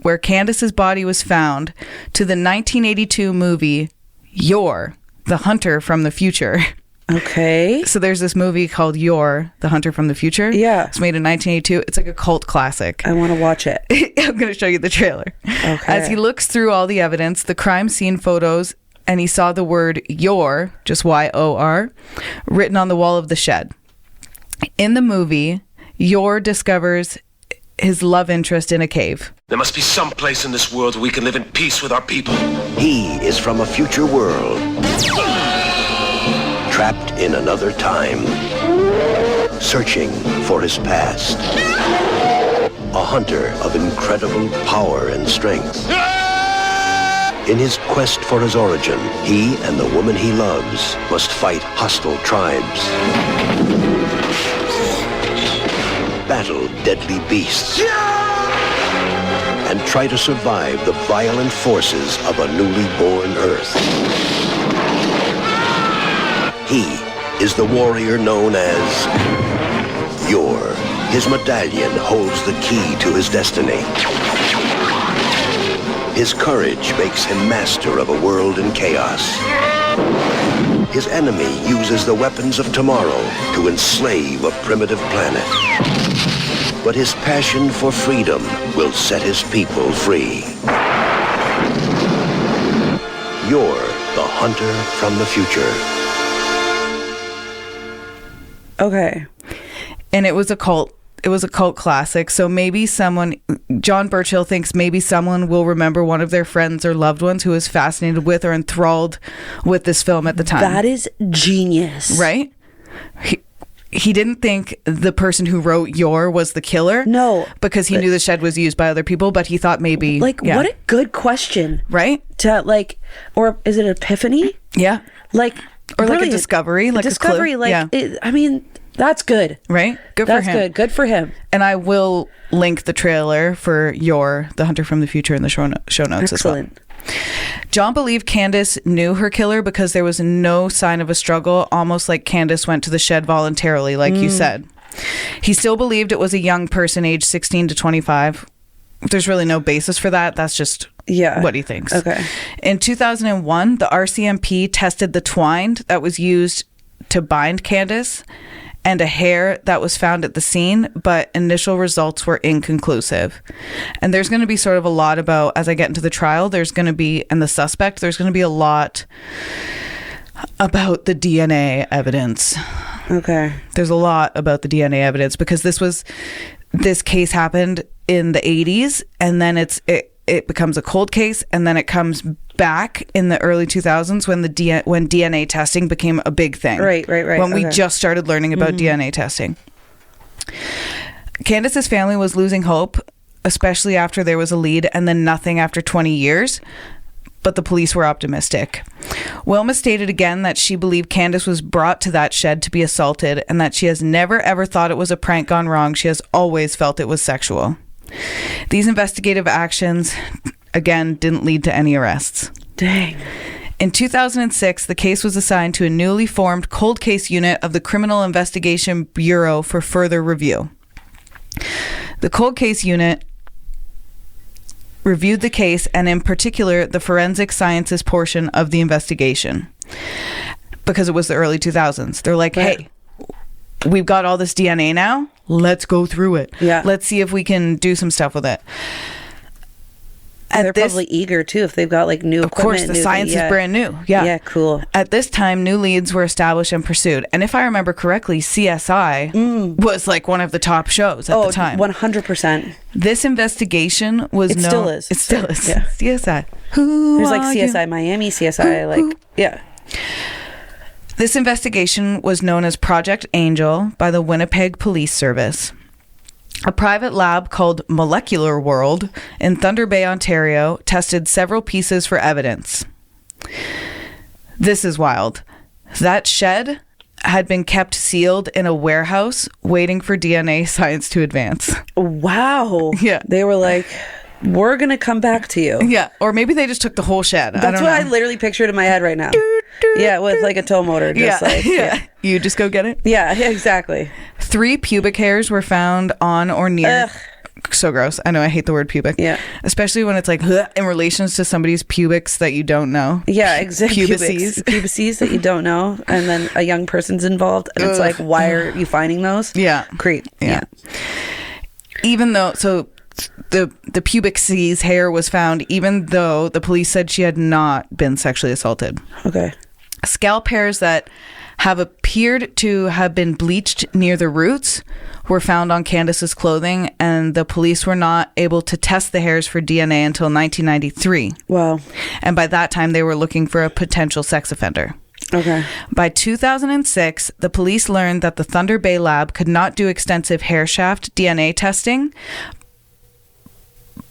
where Candace's body was found to the 1982 movie You're, the Hunter from the Future. Okay. So there's this movie called You're, the Hunter from the Future. Yeah. It's made in 1982. It's like a cult classic. I want to watch it. I'm going to show you the trailer. Okay. As he looks through all the evidence, the crime scene photos, and he saw the word You're, just Y-O-R, written on the wall of the shed. In the movie, You're discovers his love interest in a cave. There must be some place in this world where we can live in peace with our people. He is from a future world, trapped in another time, searching for his past. A hunter of incredible power and strength. In his quest for his origin, he and the woman he loves must fight hostile tribes, battle deadly beasts, and try to survive the violent forces of a newly born Earth. He is the warrior known as Yor. His medallion holds the key to his destiny. His courage makes him master of a world in chaos. His enemy uses the weapons of tomorrow to enslave a primitive planet. But his passion for freedom will set his people free. You're the hunter from the future. Okay. And it was a cult classic. So maybe John Birchill thinks maybe someone will remember one of their friends or loved ones who was fascinated with or enthralled with this film at the time. That is genius. Right? He didn't think the person who wrote Yor was the killer. No. Because he knew the shed was used by other people, but he thought maybe... What a good question. Right? Or is it epiphany? Yeah. Or a discovery. Like a clue. That's good. Right? Good for him. That's good. Good for him. And I will link the trailer for Yor, The Hunter from the Future, in the show notes as well. Excellent. John believed Candace knew her killer because there was no sign of a struggle, almost like Candace went to the shed voluntarily, like you said. He still believed it was a young person aged 16 to 25. There's really no basis for that. That's just what he thinks. Okay. In 2001, the RCMP tested the twine that was used to bind Candace and a hair that was found at the scene, but initial results were inconclusive. And there's going to be sort of a lot about, as I get into the trial, there's going to be, and the suspect, there's going to be a lot about the DNA evidence. Okay. There's a lot about the DNA evidence because this case happened in the 80s, and then it becomes a cold case, and then it comes back in the early 2000s when when DNA testing became a big thing. Right. When we just started learning about DNA testing. Candace's family was losing hope, especially after there was a lead and then nothing after 20 years. But the police were optimistic. Wilma stated again that she believed Candace was brought to that shed to be assaulted and that she has never ever thought it was a prank gone wrong. She has always felt it was sexual. These investigative actions, again, didn't lead to any arrests. Dang. In 2006, the case was assigned to a newly formed cold case unit of the Criminal Investigation Bureau for further review. The cold case unit reviewed the case and in particular the forensic sciences portion of the investigation because it was the early 2000s. They're like, hey, we've got all this DNA now. Let's go through it. Yeah. Let's see if we can do some stuff with it. They're probably eger too if they've got new equipment. Of course, the science is brand new. Yeah, cool. At this time, new leads were established and pursued. And if I remember correctly, CSI was one of the top shows at the time. 100%. This investigation was It still is. It still is. Yeah. CSI. There's CSI Miami, CSI yeah. This investigation was known as Project Angel by the Winnipeg Police Service. A private lab called Molecular World in Thunder Bay, Ontario, tested several pieces for evidence. This is wild. That shed had been kept sealed in a warehouse waiting for DNA science to advance. Wow. Yeah. They were like, we're going to come back to you. Yeah. Or maybe they just took the whole shed. That's what I literally pictured in my head right now. Yeah, with a tow motor. You just go get it? Yeah, exactly. 3 pubic hairs were found on or near. Ugh. So gross. I know, I hate the word pubic. Yeah. Especially when it's in relations to somebody's pubics that you don't know. Yeah, exactly. Pubices. Pubices that you don't know. And then a young person's involved. And it's like, why are you finding those? Yeah. Creep. Yeah. Even though, the pubic C's hair was found even though the police said she had not been sexually assaulted. Okay. Scalp hairs that have appeared to have been bleached near the roots were found on Candace's clothing, and the police were not able to test the hairs for DNA until 1993. Wow. And by that time, they were looking for a potential sex offender. Okay. By 2006, the police learned that the Thunder Bay lab could not do extensive hair shaft DNA testing,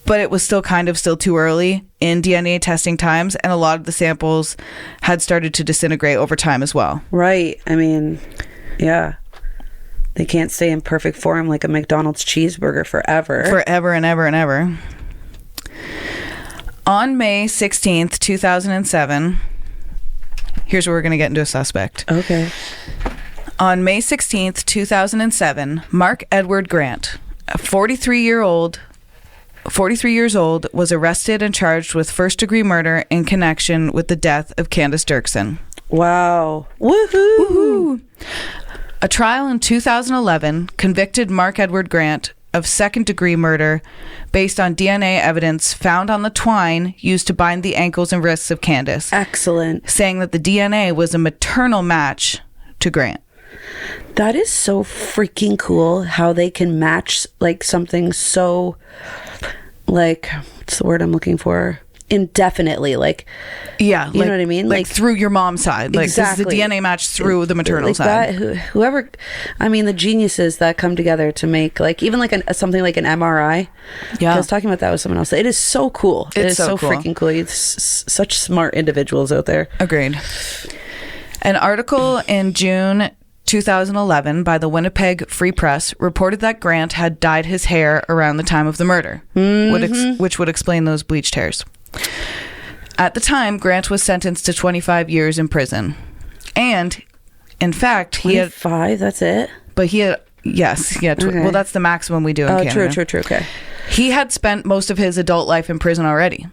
but it was still too early in DNA testing times, and a lot of the samples had started to disintegrate over time as well. Right. I mean, yeah. They can't stay in perfect form like a McDonald's cheeseburger forever. Forever and ever and ever. On May 16th, 2007, here's where we're going to get into a suspect. Okay. On May 16th, 2007, Mark Edward Grant, a 43-year-old 43 years old, was arrested and charged with first-degree murder in connection with the death of Candace Derksen. Wow. Woohoo! Woohoo! A trial in 2011 convicted Mark Edward Grant of second-degree murder based on DNA evidence found on the twine used to bind the ankles and wrists of Candace. Excellent. Saying that the DNA was a maternal match to Grant. That is so freaking cool how they can match like something so like, what's the word I'm looking for? Indefinitely, like, yeah, you know what I mean, like through your mom's side, like exactly. this is the DNA match through the maternal like side. That, whoever, I mean, the geniuses that come together to make like even like something like an MRI. Yeah, I was talking about that with someone else. It is so cool. It is so cool. Freaking cool. It's such smart individuals out there. Agreed. An article in June 2011 by the Winnipeg Free Press reported that Grant had dyed his hair around the time of the murder, which would explain those bleached hairs. At the time, Grant was sentenced to 25 years in prison. And, in fact, 25? That's it? But he had... Yes. Yeah. Okay. Well, that's the maximum we do in Canada. True. Okay. He had spent most of his adult life in prison already.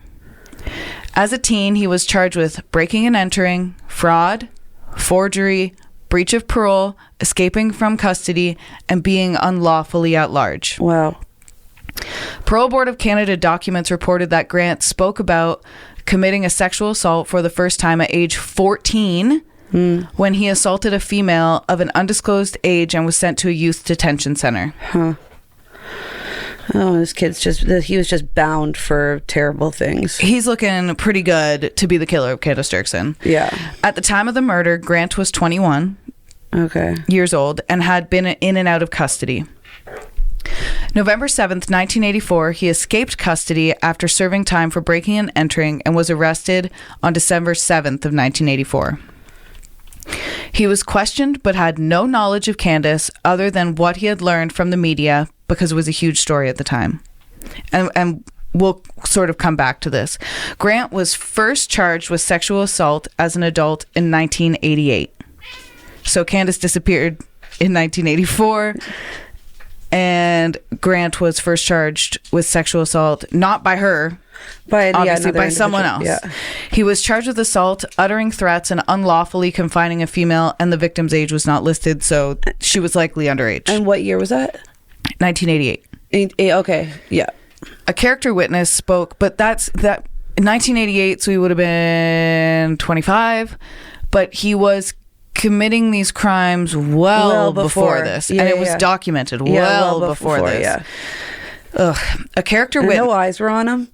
As a teen, he was charged with breaking and entering, fraud, forgery, breach of parole, escaping from custody, and being unlawfully at large. Wow. Parole Board of Canada documents reported that Grant spoke about committing a sexual assault for the first time at age 14 when he assaulted a female of an undisclosed age and was sent to a youth detention center. Huh. Oh, this kid's he was just bound for terrible things. He's looking pretty good to be the killer of Candace Derksen. Yeah. At the time of the murder, Grant was 21 years old and had been in and out of custody. November 7th, 1984, he escaped custody after serving time for breaking and entering and was arrested on December 7th of 1984. He was questioned but had no knowledge of Candace other than what he had learned from the media because it was a huge story at the time. And we'll sort of come back to this. Grant was first charged with sexual assault as an adult in 1988. So Candace disappeared in 1984. And Grant was first charged with sexual assault, not by her, obviously by someone else. Yeah. He was charged with assault, uttering threats, and unlawfully confining a female, and the victim's age was not listed, so she was likely underage. And what year was that? 1988. Okay, yeah. A character witness spoke, but that's that in 1988, so he would have been 25, but he was committing these crimes well before this, and it was documented well before this. Yeah. Ugh. A character witness. No eyes were on him.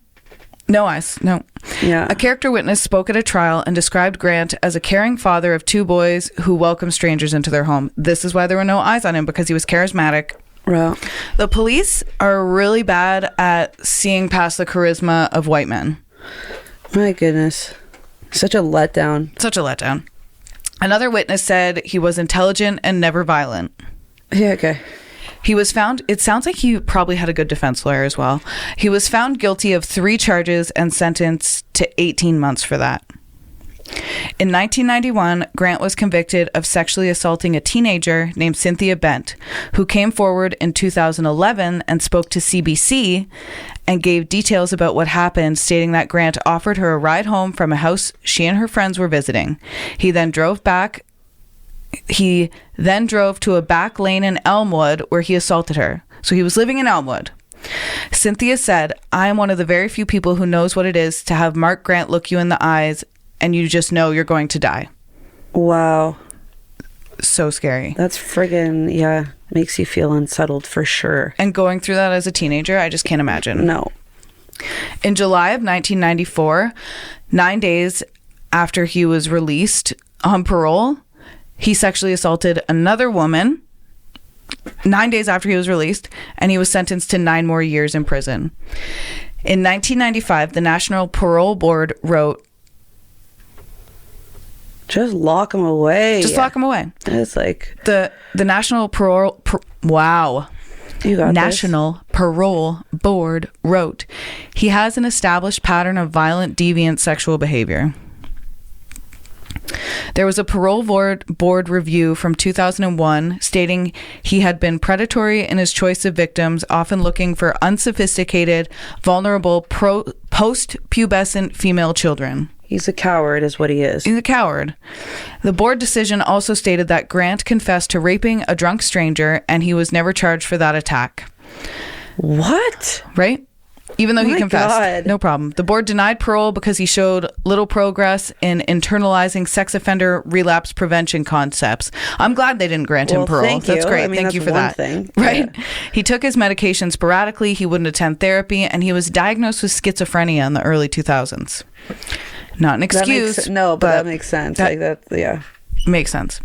No eyes. No. Yeah. A character witness spoke at a trial and described Grant as a caring father of two boys who welcomed strangers into their home. This is why there were no eyes on him, because he was charismatic. Well, the police are really bad at seeing past the charisma of white men. My goodness. Such a letdown. Such a letdown. Another witness said he was intelligent and never violent. Yeah, okay. He was found, it sounds like he probably had a good defense lawyer as well. He was found guilty of 3 charges and sentenced to 18 months for that. In 1991, Grant was convicted of sexually assaulting a teenager named Cynthia Bent, who came forward in 2011 and spoke to CBC and gave details about what happened, stating that Grant offered her a ride home from a house she and her friends were visiting. He then drove to a back lane in Elmwood where he assaulted her. So he was living in Elmwood. Cynthia said, "I am one of the very few people who knows what it is to have Mark Grant look you in the eyes and you just know you're going to die." Wow. So scary. That's friggin', yeah, makes you feel unsettled for sure. And going through that as a teenager, I just can't imagine. No. In July of 1994, 9 days after he was released on parole, he sexually assaulted another woman 9 days after he was released, and he was sentenced to 9 more years in prison. In 1995, the National Parole Board wrote, "Just lock him away." Lock him away. It's like the National Parole You got National Parole Board wrote, "He has an established pattern of violent, deviant sexual behavior." There was a parole board review from 2001 stating he had been predatory in his choice of victims, often looking for unsophisticated, vulnerable, post-pubescent female children. He's a coward is what he is. He's a coward. The board decision also stated that Grant confessed to raping a drunk stranger and he was never charged for that attack. What? Right? Even though he confessed. God. No problem. The board denied parole because he showed little progress in internalizing sex offender relapse prevention concepts. I'm glad they didn't grant him parole. Thank you. That's great. I mean, thank you that's for one that. thing. Right? Yeah. He took his medication sporadically. He wouldn't attend therapy, and he was diagnosed with schizophrenia in the early 2000s. Not an excuse. But that makes sense. Yeah. Makes sense.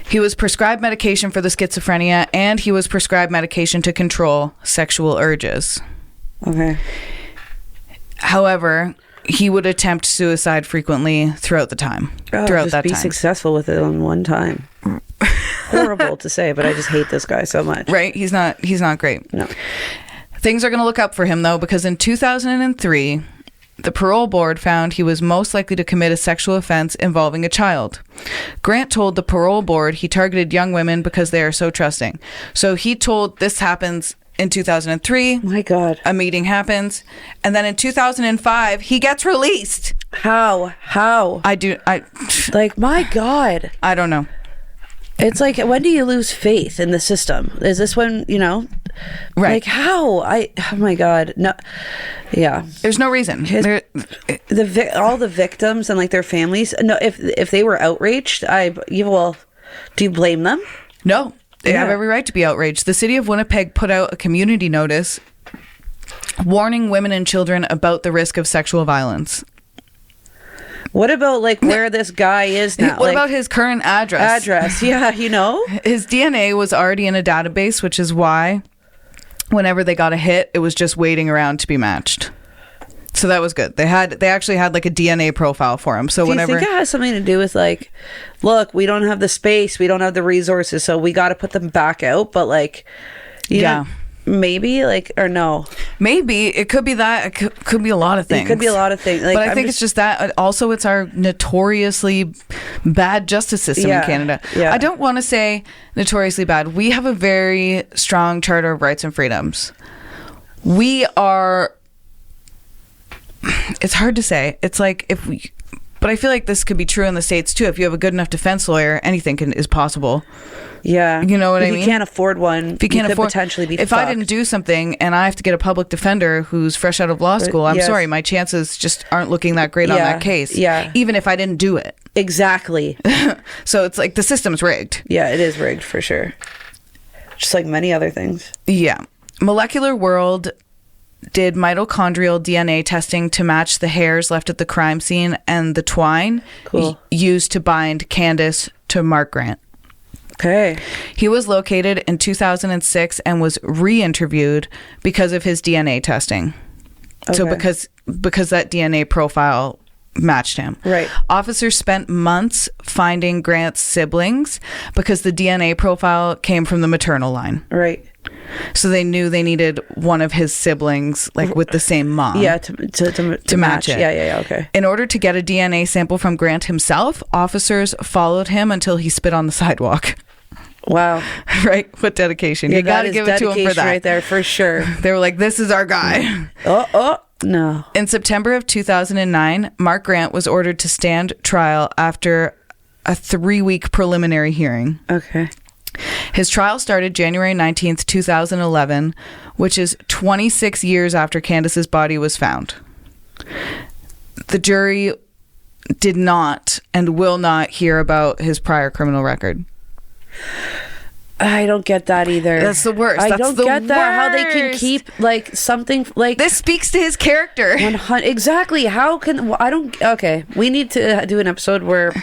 He was prescribed medication for the schizophrenia, and he was prescribed medication to control sexual urges. Okay. However, he would attempt suicide frequently throughout the time. Be successful with it on one time. Horrible to say, but I just hate this guy so much. Right? He's not great. No. Things are going to look up for him, though, because in 2003, the parole board found he was most likely to commit a sexual offense involving a child. Grant told the parole board he targeted young women because they are so trusting. So he told this happens in 2003. My God. A meeting happens. And then in 2005, he gets released. How? Like, my God. I don't know. It's like, when do you lose faith in the system? Is this when, Right. Like, how? Oh my God. No. Yeah. There's no reason. All the victims and like their families. No, if they were outraged, do you blame them? No. They have every right to be outraged. The city of Winnipeg put out a community notice warning women and children about the risk of sexual violence. What about like where this guy is now? What about his current address? Yeah, His DNA was already in a database, which is why whenever they got a hit, it was just waiting around to be matched. So that was good. They actually had like a DNA profile for him. So do you think it has something to do with like, look, we don't have the space, we don't have the resources, so we got to put them back out? But like, you know, maybe like, or no, maybe it could be that. It could be a lot of things. It could be a lot of things. Like, but I think it's just that. Also, it's our notoriously bad justice system in Canada. Yeah. I don't want to say notoriously bad. We have a very strong Charter of Rights and Freedoms. We are. It's hard to say. It's like but I feel like this could be true in the States too. If you have a good enough defense lawyer, anything is possible. Yeah. You know what I mean? If you can't afford one, if you can't could potentially be If fucked. I didn't do something and I have to get a public defender who's fresh out of law school, I'm sorry, my chances just aren't looking that great on that case. Yeah. Even if I didn't do it. Exactly. So it's like the system's rigged. Yeah, it is rigged for sure. Just like many other things. Yeah. Molecular World did mitochondrial DNA testing to match the hairs left at the crime scene and the twine used to bind Candace to Mark Grant. Okay. He was located in 2006 and was re-interviewed because of his DNA testing. Okay. So because that DNA profile matched him. Right. Officers spent months finding Grant's siblings because the DNA profile came from the maternal line. Right. So they knew they needed one of his siblings, like with the same mom. Yeah, to match it. Yeah, okay. In order to get a DNA sample from Grant himself, officers followed him until he spit on the sidewalk. Wow. Right? What dedication. Yeah, you got to give it to him for that. Right there, for sure. They were like, this is our guy. No. In September of 2009, Mark Grant was ordered to stand trial after a 3-week preliminary hearing. Okay. His trial started January 19th, 2011, which is 26 years after Candace's body was found. The jury did not and will not hear about his prior criminal record. I don't get that either. That's the worst. I don't get that. How they can keep like something like this speaks to his character. 100 exactly. How can I don't? Okay, we need to do an episode where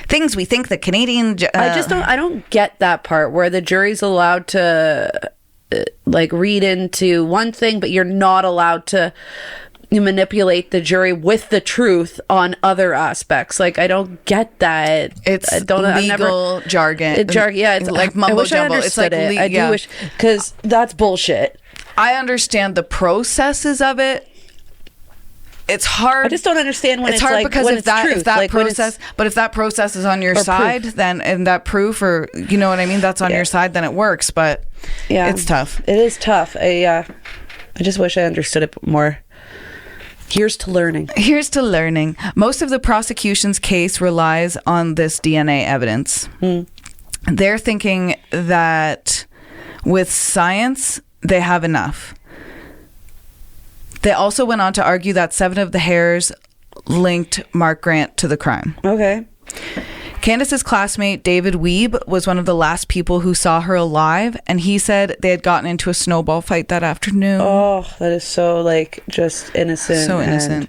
things we think the Canadian. I don't get that part where the jury's allowed to like read into one thing, but you're not allowed to manipulate the jury with the truth on other aspects. Like, I don't get that. It's legal jargon. Yeah, it's like mumbo jumbo. It's like I do wish, because that's bullshit. I understand the processes of it. it's hard. I just don't understand when it's hard like, because when if that like process, but if that process is on your side, then and that proof, or you know what I mean, that's on your side, then it works. But it's tough. It is tough. I just wish I understood it more. Here's to learning. Most of the prosecution's case relies on this DNA evidence. They're thinking that with science, they have enough. They also went on to argue that 7 of the hairs linked Mark Grant to the crime. Okay. Candace's classmate, David Weeb, was one of the last people who saw her alive, and he said they had gotten into a snowball fight that afternoon. Oh, that is so, like, just innocent. So innocent.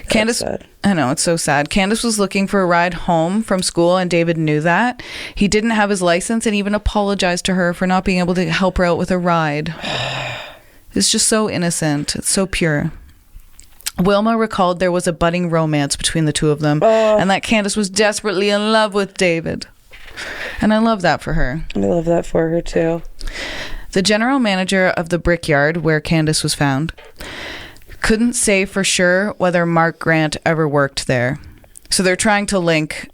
Candace, I know, it's so sad. Candace was looking for a ride home from school, and David knew that. He didn't have his license and even apologized to her for not being able to help her out with a ride. It's just so innocent. It's so pure. Wilma recalled there was a budding romance between the two of them, and that Candace was desperately in love with David. And I love that for her. I love that for her, too. The general manager of the brickyard where Candace was found couldn't say for sure whether Mark Grant ever worked there. So they're trying to link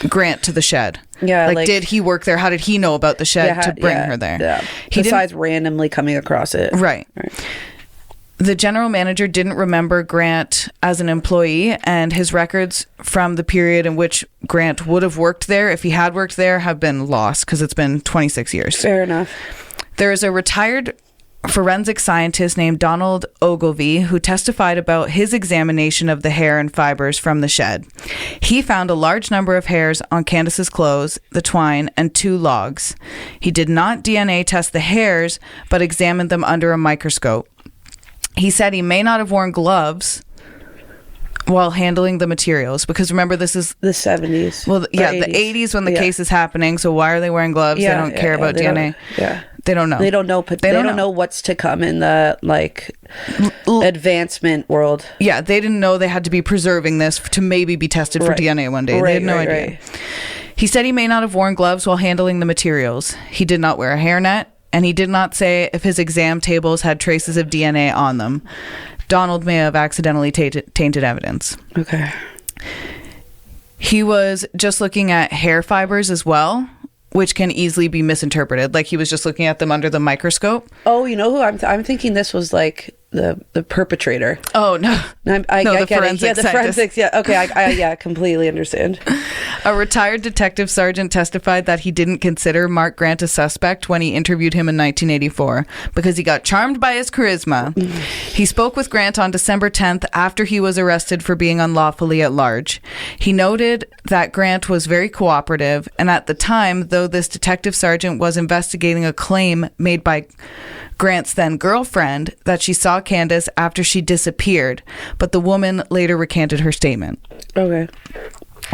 Grant to the shed. Yeah, like did he work there? How did he know about the shed to bring her there? Yeah. Besides randomly coming across it. Right. The general manager didn't remember Grant as an employee, and his records from the period in which Grant would have worked there, if he had worked there, have been lost because it's been 26 years. Fair enough. There is a retired forensic scientist named Donald Ogilvy who testified about his examination of the hair and fibers from the shed. He found a large number of hairs on Candace's clothes, the twine, and 2 logs. He did not DNA test the hairs, but examined them under a microscope. He said he may not have worn gloves while handling the materials, because remember, this is the 70s. Well, yeah, the 80s when the case is happening. So why are they wearing gloves? They don't care about DNA. They don't know. They don't know. They don't know what's to come in the advancement world. Yeah, they didn't know they had to be preserving this to maybe be tested for DNA one day. They had no idea. Right. He said he may not have worn gloves while handling the materials. He did not wear a hairnet, and he did not say if his exam tables had traces of DNA on them. Donald may have accidentally tainted evidence. Okay. He was just looking at hair fibers as well, which can easily be misinterpreted. Like he was just looking at them under the microscope. Oh, you know who I'm thinking this was like the perpetrator. Oh, no. The forensics. The forensics. Yeah. Okay. I completely understand. A retired detective sergeant testified that he didn't consider Mark Grant a suspect when he interviewed him in 1984 because he got charmed by his charisma. He spoke with Grant on December 10th after he was arrested for being unlawfully at large. He noted that Grant was very cooperative, and at the time, though this detective sergeant was investigating a claim made by Grant's then girlfriend that she saw Candace after she disappeared, but the woman later recanted her statement. Okay.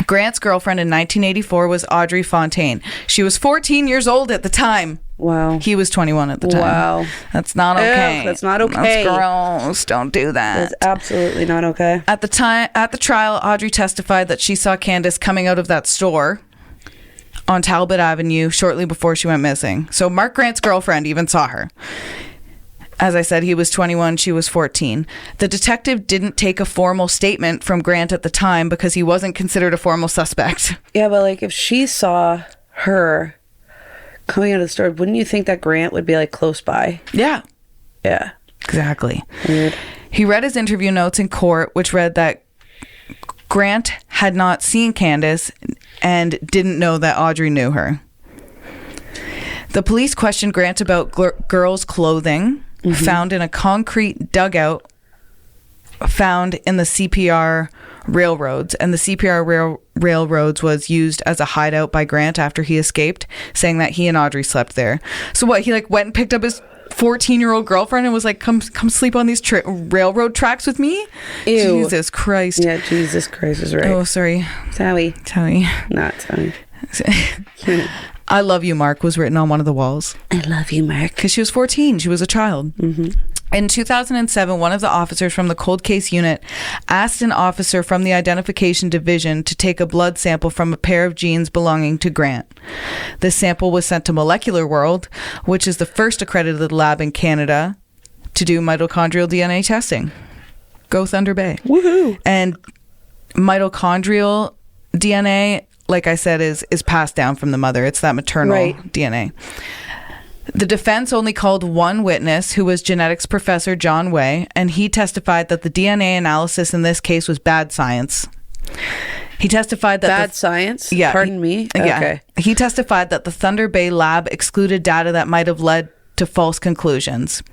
Grant's girlfriend in 1984 was Audrey Fontaine. She was 14 years old at the time. Wow. He was 21 at the time. Wow. That's not okay. That's not okay. That's gross. Don't do that. That's absolutely not okay. At the trial, Audrey testified that she saw Candace coming out of that store on Talbot Avenue shortly before she went missing. So Mark Grant's girlfriend even saw her. As I said, he was 21, she was 14. The detective didn't take a formal statement from Grant at the time because he wasn't considered a formal suspect. Yeah, but like if she saw her coming out of the store, wouldn't you think that Grant would be like close by? Yeah. Yeah. Exactly. Weird. He read his interview notes in court, which read that Grant had not seen Candace and didn't know that Audrey knew her. The police questioned Grant about girls' clothing found in a concrete dugout found in the CPR railroads, and the CPR railroads was used as a hideout by Grant after he escaped, saying that he and Audrey slept there. So what, he like went and picked up his 14-year-old girlfriend and was like, come sleep on these railroad tracks with me? Ew. Jesus Christ. Yeah, Jesus Christ is right. Oh, sorry. Towie. Not Towie. I love you, Mark was written on one of the walls. I love you, Mark. Because she was 14. She was a child. In 2007, one of the officers from the cold case unit asked an officer from the identification division to take a blood sample from a pair of jeans belonging to Grant. This sample was sent to Molecular World, which is the first accredited lab in Canada to do mitochondrial DNA testing. Go Thunder Bay. Woohoo. And mitochondrial DNA, like I said, is passed down from the mother. It's that maternal DNA. The defense only called one witness, who was genetics professor John Way, and he testified that the DNA analysis in this case was bad science. He testified that bad science? Yeah. Pardon me? Yeah. Okay. He testified that the Thunder Bay lab excluded data that might have led to false conclusions.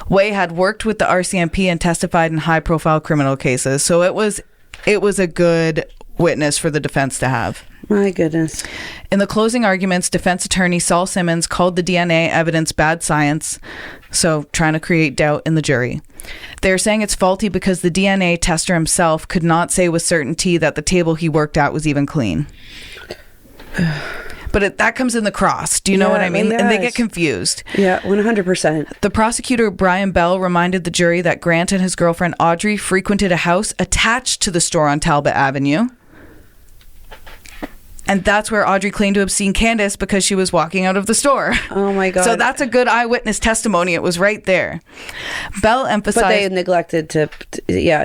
Way had worked with the RCMP and testified in high-profile criminal cases, so it was a good witness for the defense to have. My goodness. In the closing arguments, defense attorney Saul Simmons called the DNA evidence bad science, so trying to create doubt in the jury. They're saying it's faulty because the DNA tester himself could not say with certainty that the table he worked at was even clean. But that comes in the cross. Do you know what I mean? Yes. And they get confused. Yeah, 100%. The prosecutor, Brian Bell, reminded the jury that Grant and his girlfriend Audrey frequented a house attached to the store on Talbot Avenue. And that's where Audrey claimed to have seen Candace because she was walking out of the store. Oh my God. So that's a good eyewitness testimony. It was right there. Bell emphasized... But they neglected to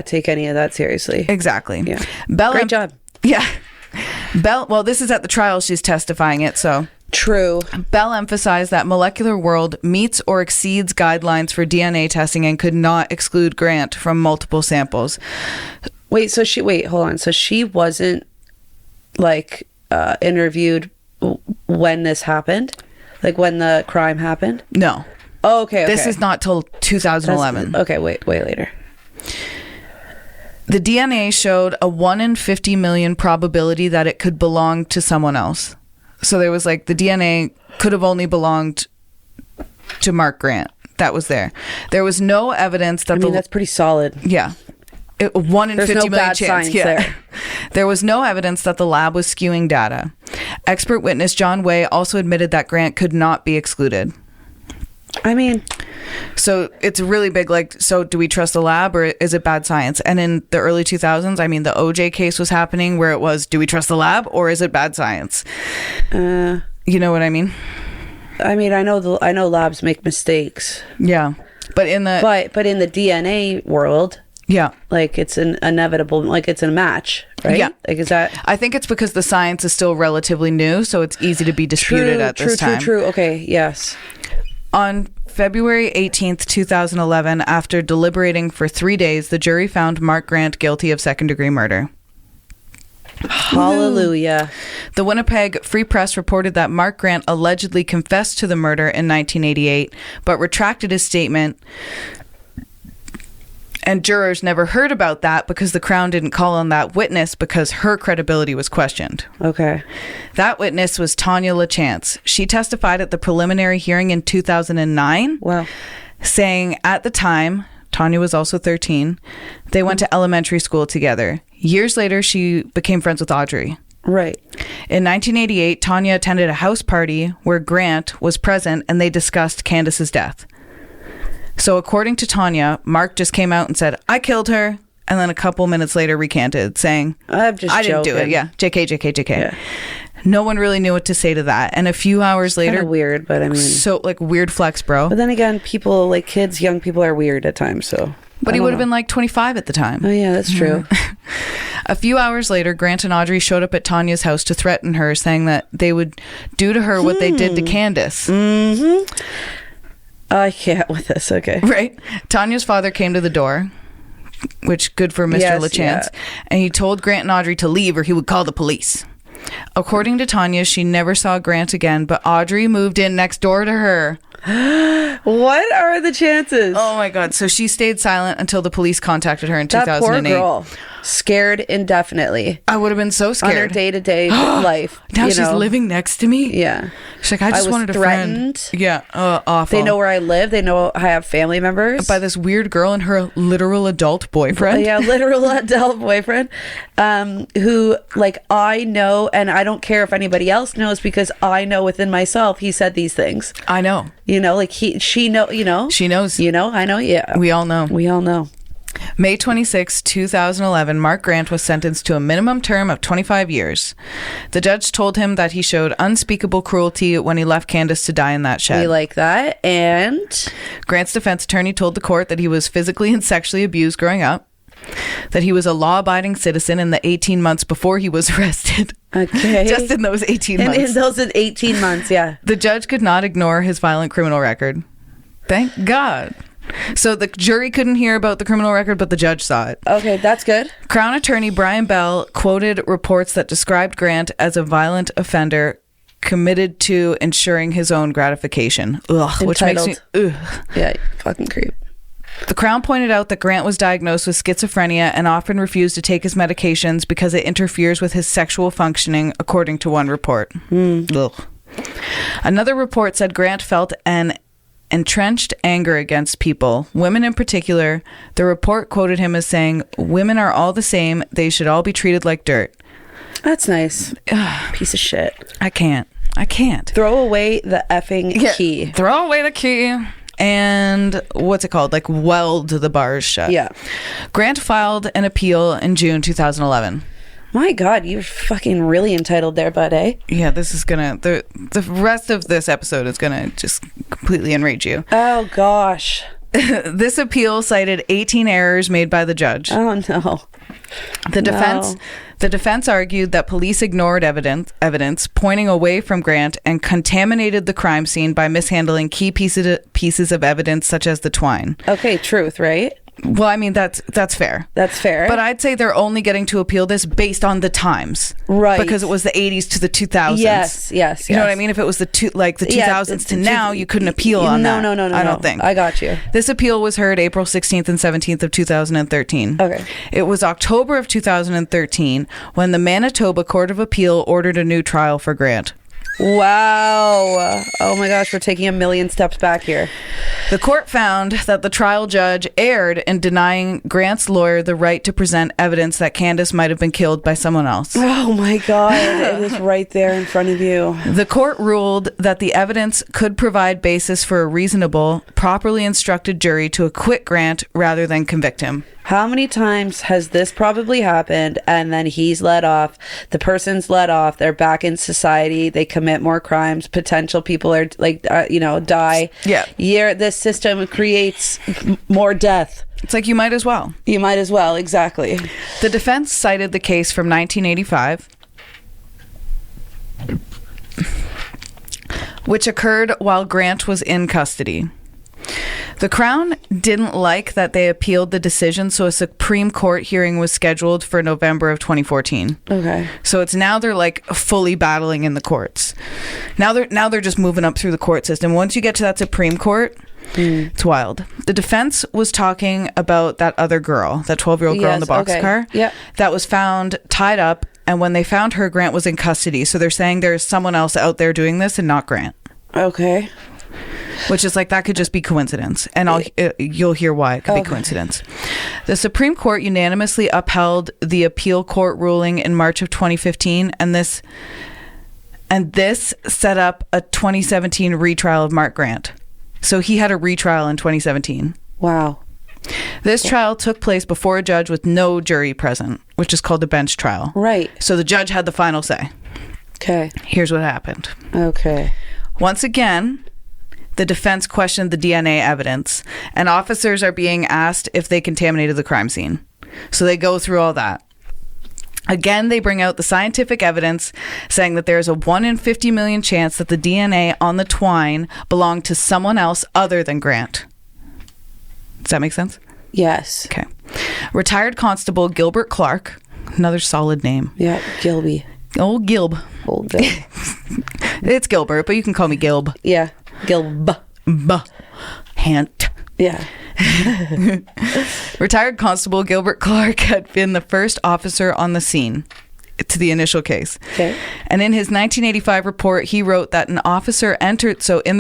take any of that seriously. Exactly. Yeah. Great job. Yeah. Bell, well, this is at the trial she's testifying it, so... True. Bell emphasized that Molecular World meets or exceeds guidelines for DNA testing and could not exclude Grant from multiple samples. Hold on. So she wasn't, like... interviewed when this happened, like when the crime happened? No. Oh, okay. This is not till 2011. Okay, wait later. The DNA showed a 1 in 50 million probability that it could belong to someone else. So there was like the DNA could have only belonged to Mark Grant. That was there. There was no evidence that that's pretty solid. Yeah. 1 in There's 50 no million bad chance. science there. There was no evidence that the lab was skewing data. Expert witness John Way also admitted that Grant could not be excluded. So it's really big, so do we trust the lab or is it bad science? And in the early 2000s, the OJ case was happening where it was, do we trust the lab or is it bad science? You know what I mean? I know labs make mistakes. Yeah. But in the DNA world... Yeah. Like it's an inevitable, like it's a match, right? Yeah. Like is that... I think it's because the science is still relatively new, so it's easy to be disputed at this time. True. Okay, yes. On February 18th, 2011, after deliberating for 3 days, the jury found Mark Grant guilty of second-degree murder. Hallelujah. The Winnipeg Free Press reported that Mark Grant allegedly confessed to the murder in 1988, but retracted his statement. And jurors never heard about that because the Crown didn't call on that witness because her credibility was questioned. Okay. That witness was Tanya LaChance. She testified at the preliminary hearing in 2009. Wow. Saying at the time, Tanya was also 13, they went to elementary school together. Years later, she became friends with Audrey. Right. In 1988, Tanya attended a house party where Grant was present and they discussed Candace's death. So according to Tanya, Mark just came out and said, I killed her. And then a couple minutes later recanted, saying, I didn't do it. Yeah. JK. Yeah. No one really knew what to say to that. And a few hours later... Kind of weird, but So, weird flex, bro. But then again, people, kids, young people are weird at times, so... But he would have been 25 at the time. Oh, yeah, that's true. A few hours later, Grant and Audrey showed up at Tanya's house to threaten her, saying that they would do to her what they did to Candace. Mm-hmm. I can't with this, okay. Right. Tanya's father came to the door, which good for Mr. LaChance, and he told Grant and Audrey to leave or he would call the police. According to Tanya, she never saw Grant again, but Audrey moved in next door to her. What are the chances? Oh my God. So she stayed silent until the police contacted her in 2008. That poor girl. Scared indefinitely. I would have been so scared. On her day-to-day life. Now she's living next to me? Yeah. She's like, I just wanted a threatened. friend. Yeah. Awful. They know where I live. They know I have family members. By this weird girl and her literal adult boyfriend. Yeah, literal adult boyfriend. Who, I know, and I don't care if anybody else knows because I know within myself he said these things. I know. She know, She knows. I know, yeah. We all know. We all know. May 26, 2011, Mark Grant was sentenced to a minimum term of 25 years. The judge told him that he showed unspeakable cruelty when he left Candace to die in that shed. We like that. And Grant's defense attorney told the court that he was physically and sexually abused growing up. that he was a law-abiding citizen in the 18 months before he was arrested. Okay. Just in those 18 months. In those 18 months, yeah. The judge could not ignore his violent criminal record. Thank God. So the jury couldn't hear about the criminal record, but the judge saw it. Okay, that's good. Crown Attorney Brian Bell quoted reports that described Grant as a violent offender committed to ensuring his own gratification. Ugh, which makes me... Ugh. Yeah, fucking creep. The Crown pointed out that Grant was diagnosed with schizophrenia and often refused to take his medications because it interferes with his sexual functioning, according to one report. Ugh. Another report said Grant felt an entrenched anger against people, women in particular. The report quoted him as saying, "Women are all the same. They should all be treated like dirt." That's nice. Piece of shit. I can't. Throw away the effing key. Throw away the key. And what's it called? Like, weld the bars shut. Yeah. Grant filed an appeal in June 2011. My God, you're fucking really entitled there, bud, eh? Yeah, this is gonna... The rest of this episode is gonna just completely enrage you. Oh, gosh. This appeal cited 18 errors made by the judge. Oh, no. The defense argued that police ignored evidence pointing away from Grant and contaminated the crime scene by mishandling key pieces of evidence such as the twine. Okay, truth, right? Well, I mean, that's fair. That's fair. But I'd say they're only getting to appeal this based on the times. Right. Because it was the 80s to the 2000s. Yes. You know what I mean? If it was the 2000s to now, you couldn't appeal on that. No. I don't think. I got you. This appeal was heard April 16th and 17th of 2013. Okay. It was October of 2013 when the Manitoba Court of Appeal ordered a new trial for Grant. Wow. Oh my gosh, we're taking a million steps back here. The court found that the trial judge erred in denying Grant's lawyer the right to present evidence that Candace might have been killed by someone else. Oh my God, it is right there in front of you. The court ruled that the evidence could provide basis for a reasonable, properly instructed jury to acquit Grant rather than convict him. How many times has this probably happened and then he's let off, the person's let off, they're back in society, they commit more crimes, potential people are like, die. Yeah. This system creates more death. It's like you might as well. You might as well, exactly. The defense cited the case from 1985, which occurred while Grant was in custody. The Crown didn't like that they appealed the decision, so a Supreme Court hearing was scheduled for November of 2014. Okay. So it's now they're like fully battling in the courts. Now they're just moving up through the court system. Once you get to that Supreme Court, it's wild. The defense was talking about that other girl, that 12-year-old girl in the boxcar, that was found tied up, and when they found her, Grant was in custody. So they're saying there's someone else out there doing this and not Grant. Okay. Which is like, that could just be coincidence. And you'll hear why it could be coincidence. The Supreme Court unanimously upheld the appeal court ruling in March of 2015. And this set up a 2017 retrial of Mark Grant. So he had a retrial in 2017. Wow. This trial took place before a judge with no jury present, which is called a bench trial. Right. So the judge had the final say. Okay. Here's what happened. Okay. Once again, the defense questioned the DNA evidence, and officers are being asked if they contaminated the crime scene. So they go through all that. Again, they bring out the scientific evidence saying that there's a 1 in 50 million chance that the DNA on the twine belonged to someone else other than Grant. Does that make sense? Yes. Okay. Retired Constable Gilbert Clark, another solid name. Yeah, Gilby. Old Gilb. Old Gilb. It's Gilbert, but you can call me Gilb. Yeah, Gilb. Hant. Yeah. Retired Constable Gilbert Clark had been the first officer on the scene to the initial case. Okay. And in his 1985 report, he wrote that an officer entered the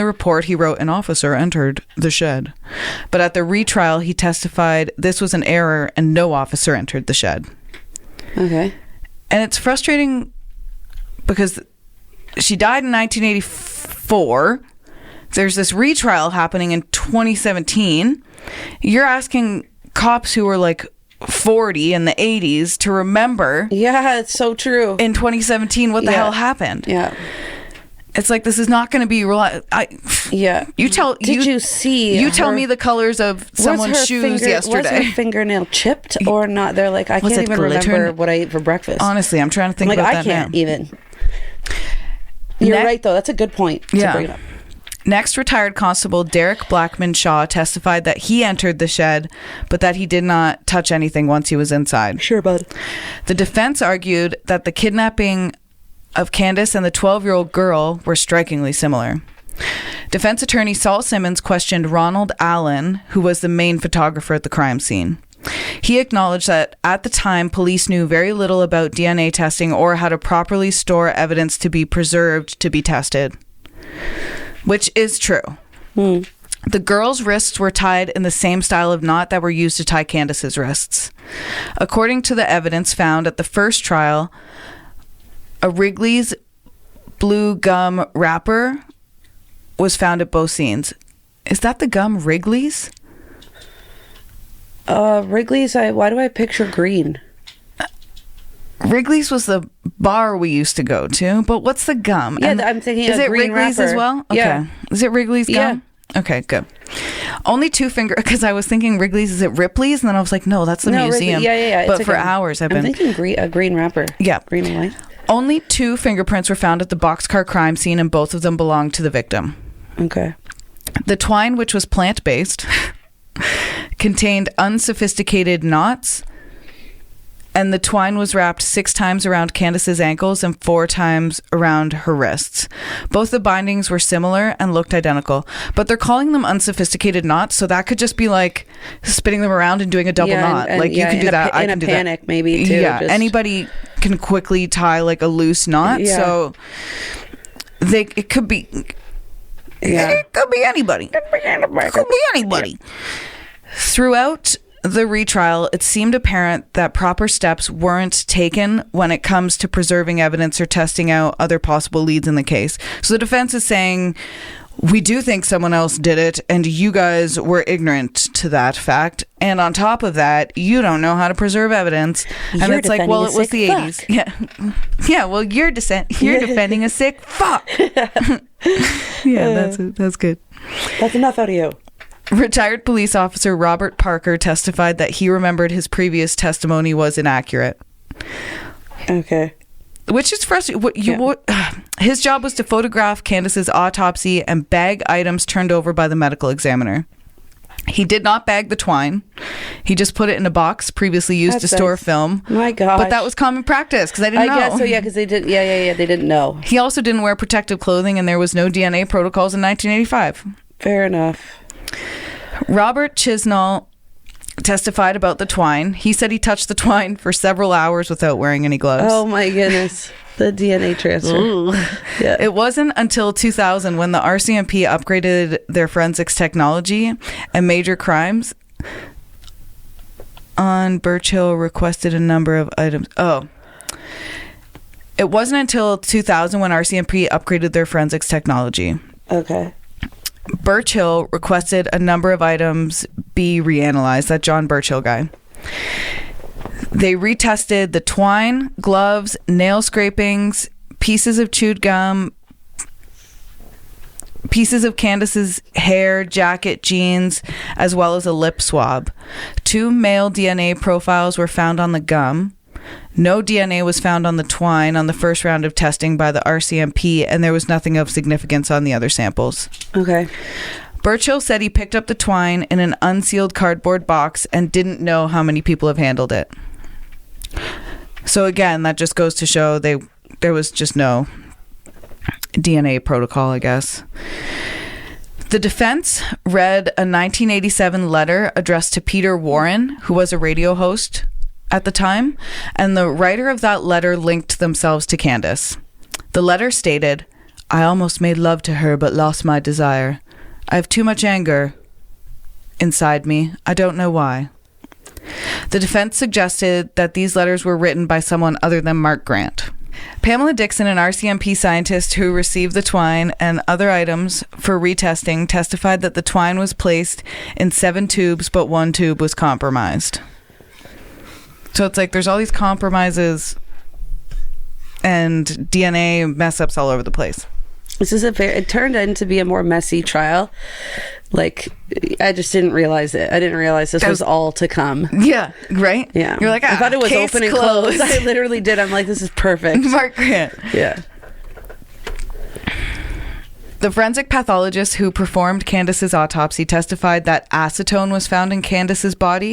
shed. But at the retrial, he testified this was an error and no officer entered the shed. Okay. And it's frustrating because she died in 1984. There's this retrial happening in 2017. You're asking cops who were like 40 in the 80s to remember. Yeah, it's so true. In 2017, what the hell happened? Yeah. It's like, this is not going to be Yeah. You tell you see you tell me the colors of someone's shoes yesterday. Was her fingernail chipped or not? They're like, I can't even remember what I ate for breakfast. Honestly, I'm trying to think about that now. I can't even. You're right, though. That's a good point to bring it up. Next, retired Constable Derek Blackman Shaw testified that he entered the shed, but that he did not touch anything once he was inside. Sure, bud. The defense argued that the kidnapping of Candace and the 12-year-old girl were strikingly similar. Defense attorney Saul Simmons questioned Ronald Allen, who was the main photographer at the crime scene. He acknowledged that at the time, police knew very little about DNA testing or how to properly store evidence to be preserved to be tested. Which is true. The girl's wrists were tied in the same style of knot that were used to tie Candace's wrists. According to the evidence found at the first trial, a Wrigley's blue gum wrapper was found at both scenes. Is that the gum Wrigley's? Wrigley's, why do I picture green? Wrigley's was the bar we used to go to, but what's the gum? Yeah, I'm thinking is of it green Wrigley's wrapper. as well? Okay. Yeah. Is it Wrigley's gum? Yeah. Okay, good. Only because I was thinking Wrigley's, is it Ripley's? And then I was like, no, that's the museum. Wrigley. Yeah. But for hours I've been... I'm thinking a green wrapper. Yeah. Green and white. Only 2 fingerprints were found at the boxcar crime scene, and both of them belonged to the victim. Okay. The twine, which was plant-based, contained unsophisticated knots, and the twine was wrapped 6 times around Candace's ankles and 4 times around her wrists. Both the bindings were similar and looked identical, but they're calling them unsophisticated knots, so that could just be like spinning them around and doing a double knot. And, like you can do that. I can do that. In a panic, maybe too. Yeah, anybody can quickly tie like a loose knot, so it could be. Yeah. It could be anybody. Could be anybody. Throughout the retrial, it seemed apparent that proper steps weren't taken when it comes to preserving evidence or testing out other possible leads in the case. So the defense is saying, we do think someone else did it, and you guys were ignorant to that fact. And on top of that, you don't know how to preserve evidence. And it's like, well, it was the 80s. Yeah. Well, you're defending a sick fuck. Yeah, that's good. That's enough out of you. Retired police officer Robert Parker testified that he remembered his previous testimony was inaccurate. Okay. Which is frustrating. His job was to photograph Candace's autopsy and bag items turned over by the medical examiner. He did not bag the twine. He just put it in a box previously used to store film. My God. But that was common practice because I didn't know. I guess so, yeah, because they did. Yeah, they didn't know. He also didn't wear protective clothing, and there was no DNA protocols in 1985. Fair enough. Robert Chisnall testified about the twine. He said he touched the twine for several hours without wearing any gloves. Oh my goodness. The DNA transfer. Yeah. It wasn't until 2000 when the RCMP upgraded their forensics technology and major crimes on Birchill requested a number of items. It wasn't until 2000 when RCMP upgraded their forensics technology. Okay. Birchill requested a number of items be reanalyzed. That John Birchill guy. They retested the twine, gloves, nail scrapings, pieces of chewed gum, pieces of Candace's hair, jacket, jeans, as well as a lip swab. 2 male DNA profiles were found on the gum. No DNA was found on the twine on the first round of testing by the RCMP, and there was nothing of significance on the other samples. Okay. Birchill said he picked up the twine in an unsealed cardboard box and didn't know how many people have handled it. So again, that just goes to show there was just no DNA protocol, I guess. The defense read a 1987 letter addressed to Peter Warren, who was a radio host at the time, and the writer of that letter linked themselves to Candace. The letter stated, "I almost made love to her but lost my desire. I have too much anger inside me. I don't know why." The defense suggested that these letters were written by someone other than Mark Grant. Pamela Dixon, an RCMP scientist who received the twine and other items for retesting, testified that the twine was placed in 7 tubes, but 1 tube was compromised. So it's like there's all these compromises and DNA mess ups all over the place. It turned out to be a more messy trial. Like, I just didn't realize it. I didn't realize this was all to come. Yeah, right? Yeah. You're like, I thought it was case open and closed. I literally did. I'm like, this is perfect. Mark Grant. Yeah. The forensic pathologist who performed Candace's autopsy testified that acetone was found in Candace's blood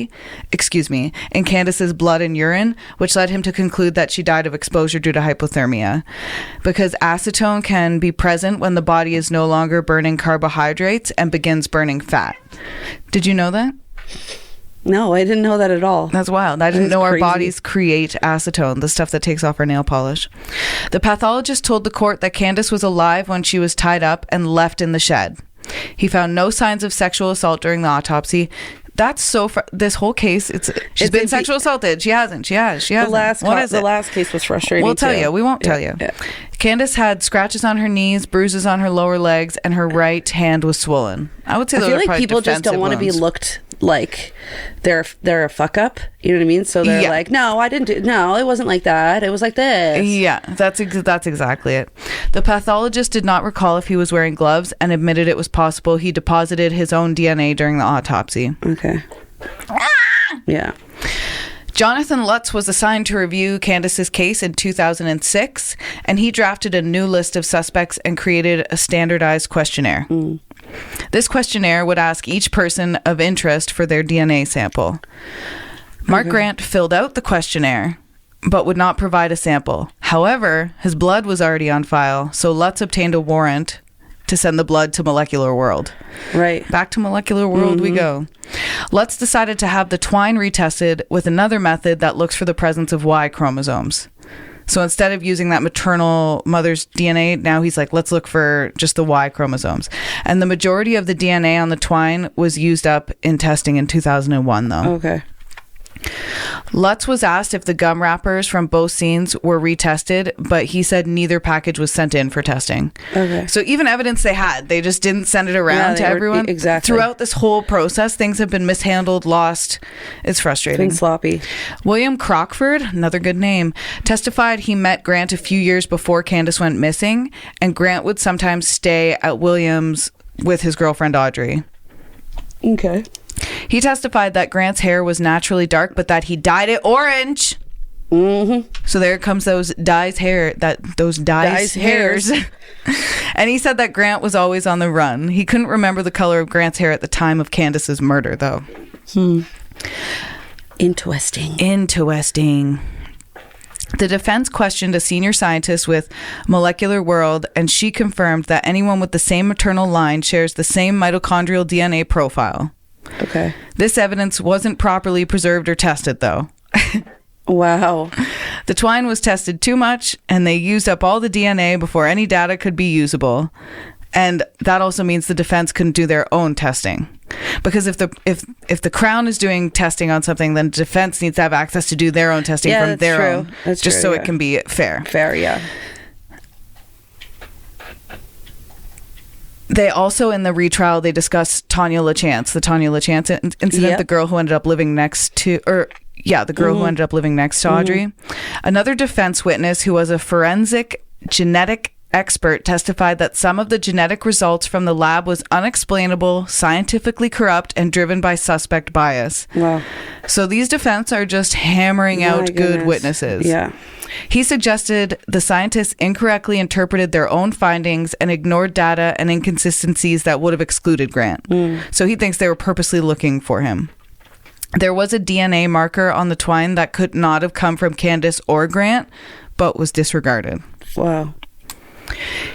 and urine, which led him to conclude that she died of exposure due to hypothermia. Because acetone can be present when the body is no longer burning carbohydrates and begins burning fat. Did you know that? No, I didn't know that at all. That's wild. I didn't know our bodies create acetone, the stuff that takes off our nail polish. The pathologist told the court that Candace was alive when she was tied up and left in the shed. He found no signs of sexual assault during the autopsy. That's this whole case, she's been sexual assaulted. She hasn't. She has. The last case was frustrating. We'll tell you. We won't tell you. Yeah. Candace had scratches on her knees, bruises on her lower legs, and her right hand was swollen. I would say those are probably defensive people just don't want to be looked like they're a fuck up. You know what I mean? So they're like, no, I didn't do. No, it wasn't like that. It was like this. Yeah, that's exactly it. The pathologist did not recall if he was wearing gloves and admitted it was possible he deposited his own DNA during the autopsy. Okay. Yeah. Jonathan Lutz was assigned to review Candace's case in 2006, and he drafted a new list of suspects and created a standardized questionnaire. This questionnaire would ask each person of interest for their DNA sample. Mark Grant filled out the questionnaire, but would not provide a sample. However, his blood was already on file, so Lutz obtained a warrant to send the blood to Molecular World. Right. Back to Molecular World we go. Lutz decided to have the twine retested with another method that looks for the presence of Y chromosomes. So instead of using that maternal mother's DNA, now he's like, let's look for just the Y chromosomes. And the majority of the DNA on the twine was used up in testing in 2001, though. Okay. Lutz was asked if the gum wrappers from both scenes were retested, but he said neither package was sent in for testing. Okay. So even evidence they had, they just didn't send it around to everyone. Exactly. Throughout this whole process, things have been mishandled, lost. It's frustrating. It's been sloppy. William Crockford, another good name, testified he met Grant a few years before Candace went missing, and Grant would sometimes stay at Williams with his girlfriend Audrey. Okay. He testified that Grant's hair was naturally dark, but that he dyed it orange. So there comes those dyes hairs. And he said that Grant was always on the run. He couldn't remember the color of Grant's hair at the time of Candace's murder, though. Interesting. The defense questioned a senior scientist with Molecular World, and she confirmed that anyone with the same maternal line shares the same mitochondrial DNA profile. Okay. This evidence wasn't properly preserved or tested, though. Wow. The twine was tested too much, and they used up all the DNA before any data could be usable. And that also means the defense couldn't do their own testing. Because if the Crown is doing testing on something, then defense needs to have access to do their own testing from their own. That's just true, so it can be fair. Fair, yeah. They also, in the retrial, they discussed the Tanya LaChance incident, the girl who ended up living next to, who ended up living next to Audrey. Another defense witness who was a forensic genetic expert testified that some of the genetic results from the lab was unexplainable, scientifically corrupt, and driven by suspect bias. Wow. So these defense are just hammering out good witnesses. Yeah. He suggested the scientists incorrectly interpreted their own findings and ignored data and inconsistencies that would have excluded Grant. So he thinks they were purposely looking for him. There was a DNA marker on the twine that could not have come from Candace or Grant, but was disregarded. Wow.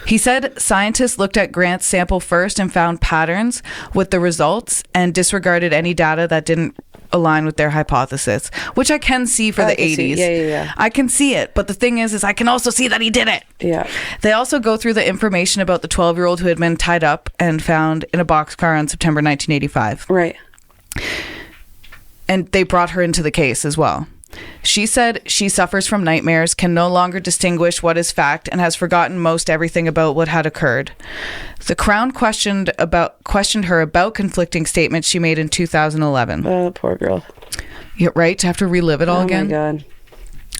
He said scientists looked at Grant's sample first and found patterns with the results and disregarded any data that didn't align with their hypothesis, which I can see for the 80s. Yeah. I can see it, but the thing is I can also see that he did it. Yeah. They also go through the information about the 12-year-old who had been tied up and found in a boxcar on September 1985. Right. And they brought her into the case as well. She said she suffers from nightmares, can no longer distinguish what is fact, and has forgotten most everything about what had occurred. The Crown questioned her about conflicting statements she made in 2011. Oh, poor girl. Yeah, right? To have to relive it all again. Oh my God.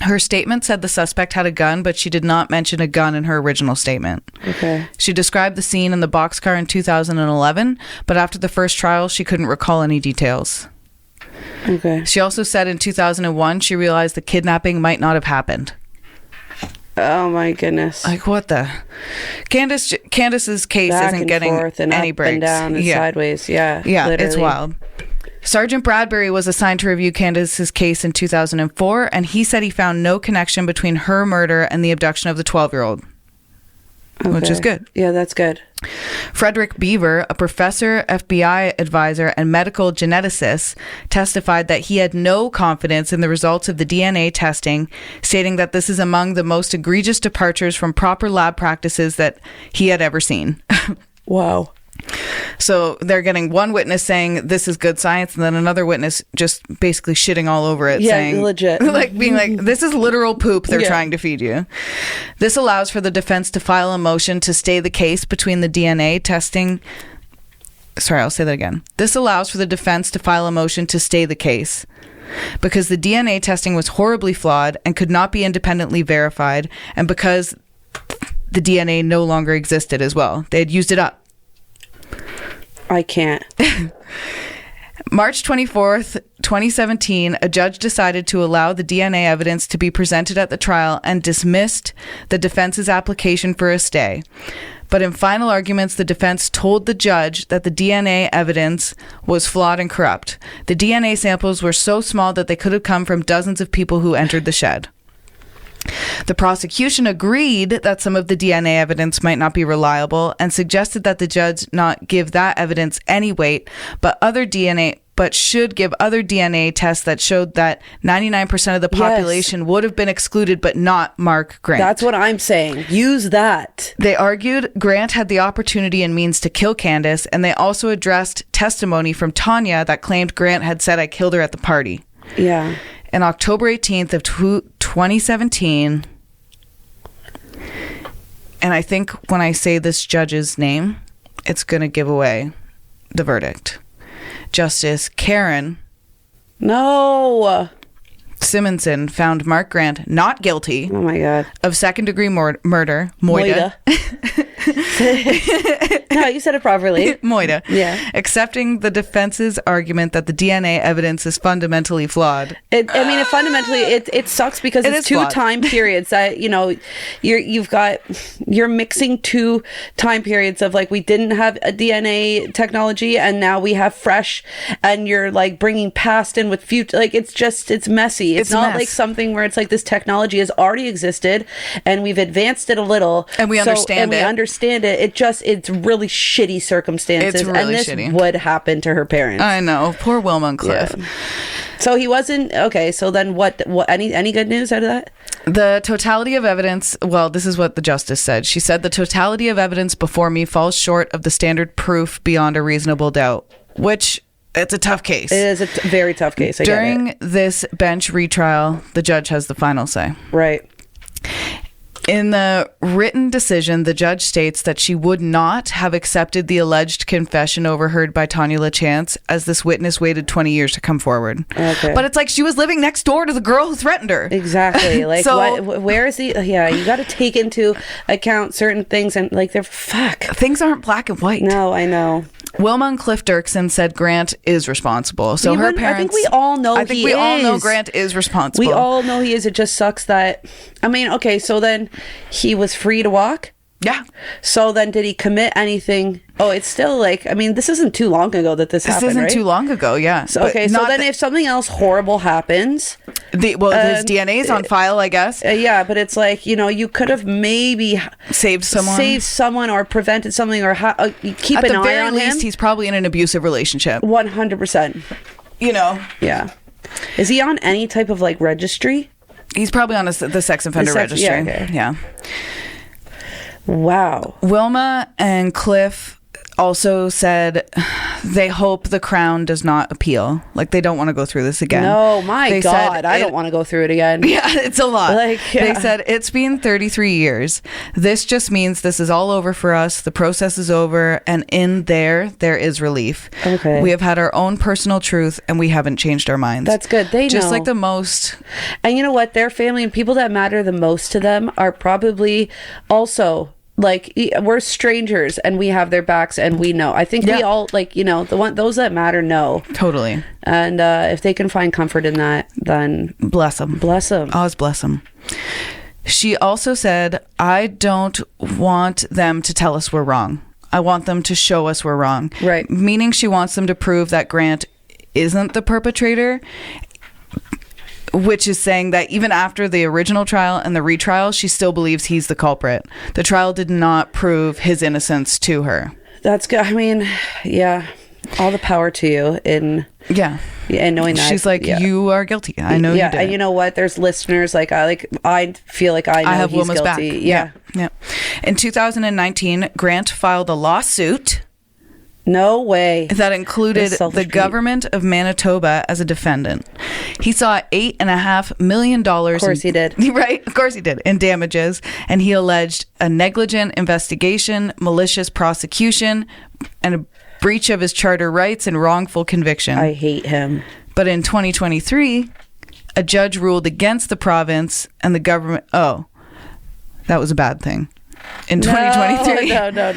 Her statement said the suspect had a gun, but she did not mention a gun in her original statement. Okay. She described the scene in the boxcar in 2011, but after the first trial, she couldn't recall any details. Okay. She also said in 2001 she realized the kidnapping might not have happened. Oh my goodness. Like, what the? Candace's case Back isn't and getting forth and any up breaks. and down and sideways. Yeah. Yeah, literally. it's wild. Sergeant Bradbury was assigned to review Candace's case in 2004, and he said he found no connection between her murder and the abduction of the 12-year-old, which is good. Yeah, that's good. Frederick Beaver, a professor, FBI advisor, and medical geneticist, testified that he had no confidence in the results of the DNA testing, stating that this is among the most egregious departures from proper lab practices that he had ever seen. Wow. So they're getting one witness saying this is good science, and then another witness just basically shitting all over it, saying legit, like being like, this is literal poop they're trying to feed you. This allows for the defense to file a motion to stay the case between the DNA testing. Sorry, I'll say that again. This allows for the defense to file a motion to stay the case because the DNA testing was horribly flawed and could not be independently verified, and because the DNA no longer existed as well. They had used it up. I can't. March 24th, 2017, a judge decided to allow the DNA evidence to be presented at the trial and dismissed the defense's application for a stay. But in final arguments, the defense told the judge that the DNA evidence was flawed and corrupt. The DNA samples were so small that they could have come from dozens of people who entered the shed. The prosecution agreed that some of the DNA evidence might not be reliable and suggested that the judge not give that evidence any weight, but should give other DNA tests that showed that 99% of the population would have been excluded, but not Mark Grant. That's what I'm saying. Use that. They argued Grant had the opportunity and means to kill Candace, and they also addressed testimony from Tanya that claimed Grant had said, "I killed her at the party." Yeah. On October 18th of 2017, and I think when I say this judge's name, it's going to give away the verdict. Justice Karen Simonson found Mark Grant not guilty Oh my God. of second-degree murder. Moida. No, you said it properly. Moida. Yeah. Accepting the defense's argument that the DNA evidence is fundamentally flawed. It sucks because It it's is two flawed. time periods that, you're mixing two time periods of like, we didn't have a DNA technology and now we have fresh, and you're like bringing past in with future. Like, it's messy. It's not like something where it's like this technology has already existed and we've advanced it a little. And we understand it. It's really shitty circumstances. It's really and this shitty. would happen to her parents. I know. Poor Wilma and Cliff. Yeah. So he wasn't okay. So then what any good news out of that? The totality of evidence, well, this is what the justice said. She said, the totality of evidence before me falls short of the standard proof beyond a reasonable doubt, which it's a tough case. It is a very tough case. During this bench retrial, the judge has the final say. Right. In the written decision, the judge states that she would not have accepted the alleged confession overheard by Tanya LaChance, as this witness waited 20 years to come forward. Okay. But it's like she was living next door to the girl who threatened her. Exactly. Like, So- where is the... Yeah, you got to take into account certain things, and like, they're... Fuck. Things aren't black and white. No, I know. Wilma and Cliff Derksen said Grant is responsible. So her parents... I think we all know all know Grant is responsible. We all know he is. It just sucks that... I mean, okay, so then he was free to walk? Yeah. So then did he commit anything? Oh, it's still like... I mean, this isn't too long ago that this happened, isn't right? too long ago, yeah. So, okay, so then if something else horrible happens... his DNA is on file, I guess. Yeah, but it's like, you could have maybe... Saved someone or prevented something, or keep At an the eye very on least, him. he's probably in an abusive relationship. 100%. Yeah. Is he on any type of like registry? He's probably on the sex offender registry. Yeah, okay. Yeah. Wow. Wilma and Cliff also said they hope the Crown does not appeal. Like, they don't want to go through this again. No, my They God, said I don't want to go through it again. Yeah, it's a lot. Like, They yeah. said, it's been 33 years. This just means this is all over for us. The process is over. And in there is relief. Okay. We have had our own personal truth and we haven't changed our minds. That's good. They just know. like the most. And you know what? Their family and people that matter the most to them are probably also like, we're strangers and we have their backs and we know. I think we all, like, you know, those that matter know. Totally. And if they can find comfort in that, then Bless them. bless them. Always bless them. She also said, I don't want them to tell us we're wrong. I want them to show us we're wrong. Right. Meaning she wants them to prove that Grant isn't the perpetrator, which is saying that even after the original trial and the retrial, she still believes he's the culprit. The trial did not prove his innocence to her. That's good. I mean, yeah, all the power to you in and knowing that. She's like, yeah. you are guilty. I know you did. And you know what? There's listeners I feel like I know have he's Wilma's guilty. back. Yeah. In 2019, Grant filed a lawsuit. No way. That included the government of Manitoba as a defendant. He saw $8.5 million. Of course he did. Right? Of course he did. In damages. And he alleged a negligent investigation, malicious prosecution, and a breach of his charter rights and wrongful conviction. I hate him. But in 2023, a judge ruled against the province and the government. Oh, that was a bad thing. In 2023, No.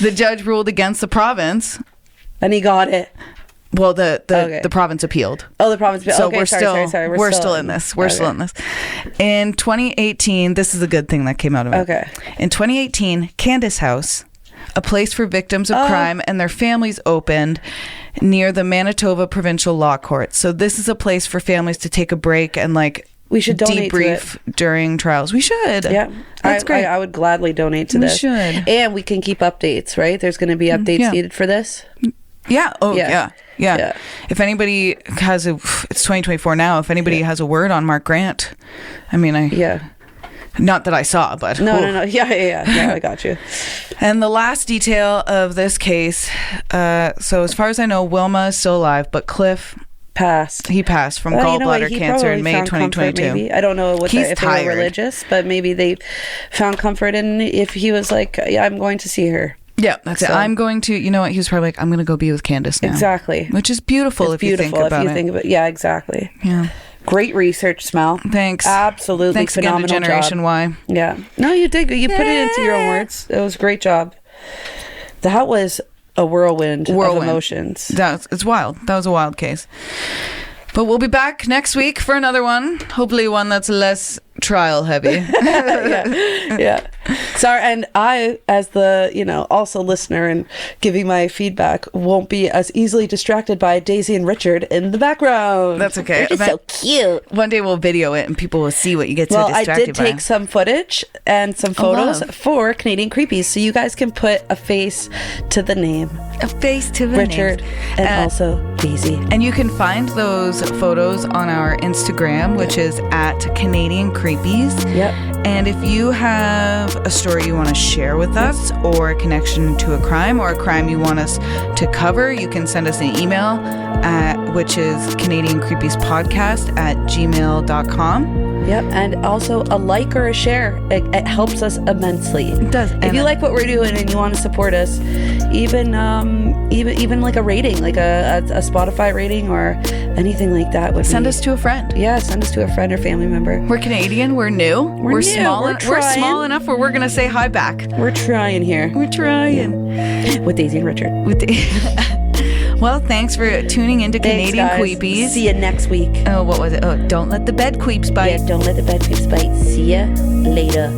the judge ruled against the province. And he got it. Well, the province appealed. Oh, the province. So okay, we're sorry. We're still in this. We're still in this. In 2018, this is a good thing that came out of it. Okay. In 2018, Candace House, a place for victims of crime and their families, opened near the Manitoba Provincial Law Court. So this is a place for families to take a break and we should donate debrief to it. during trials. We should. Yeah. That's great. I would gladly donate to We this. should. And we can keep updates, right? There's going to be updates needed for this. Yeah. Oh, Yeah. yeah. If anybody has it's 2024 now. If anybody has a word on Mark Grant, I mean, not that I saw, but No. Yeah, I got you. And the last detail of this case, so as far as I know, Wilma is still alive, but Cliff He passed from you know what? gallbladder He cancer in probably May found comfort, 2022. maybe. I don't know if they tired. were religious, but maybe they found comfort in if he was like, yeah, I'm going to see her. Yeah, that's it. I'm going to, you know what? He was probably like, I'm going to go be with Candace now. Exactly. Which is beautiful if you think about it. Yeah, exactly. Yeah. Great research, Smell. Thanks. Absolutely. Thanks again to phenomenal Generation job. Y. Yeah. No, you did. You put it into your own words. It was a great job. That was a whirlwind. Of emotions. It's wild. That was a wild case. But we'll be back next week for another one. Hopefully one that's less trial heavy. yeah. Sorry, and I, as the, also listener and giving my feedback, won't be as easily distracted by Daisy and Richard in the background. That's okay. They're just so cute. One day we'll video it and people will see what you get so Well, I distracted by. did take some footage and some photos for Canadian Creepies, so you guys can put a face to the name. A face to the Richard names. and also Daisy. And you can find those photos on our Instagram, which is at Canadian Creepies. Yep. And if you have a story you want to share with us, or a connection to a crime, or a crime you want us to cover, you can send us an email, which is CanadianCreepiesPodcast@gmail.com. Yep, and also a like or a share. It helps us immensely. It does. If you like what we're doing and you want to support us, even like a rating, like a Spotify rating or anything like that would send us to a friend. Yeah, send us to a friend or family member. We're Canadian. We're new. We're new, small. We're small enough where we're gonna say hi back. We're trying here. We're trying. With Daisy and Richard. Well, thanks for tuning into Canadian Queepies. See you next week. Oh, what was it? Oh, don't let the bed queeps bite. Yeah, don't let the bed queeps bite. See ya later.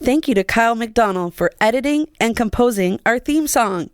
Thank you to Kyle McDonnell for editing and composing our theme song.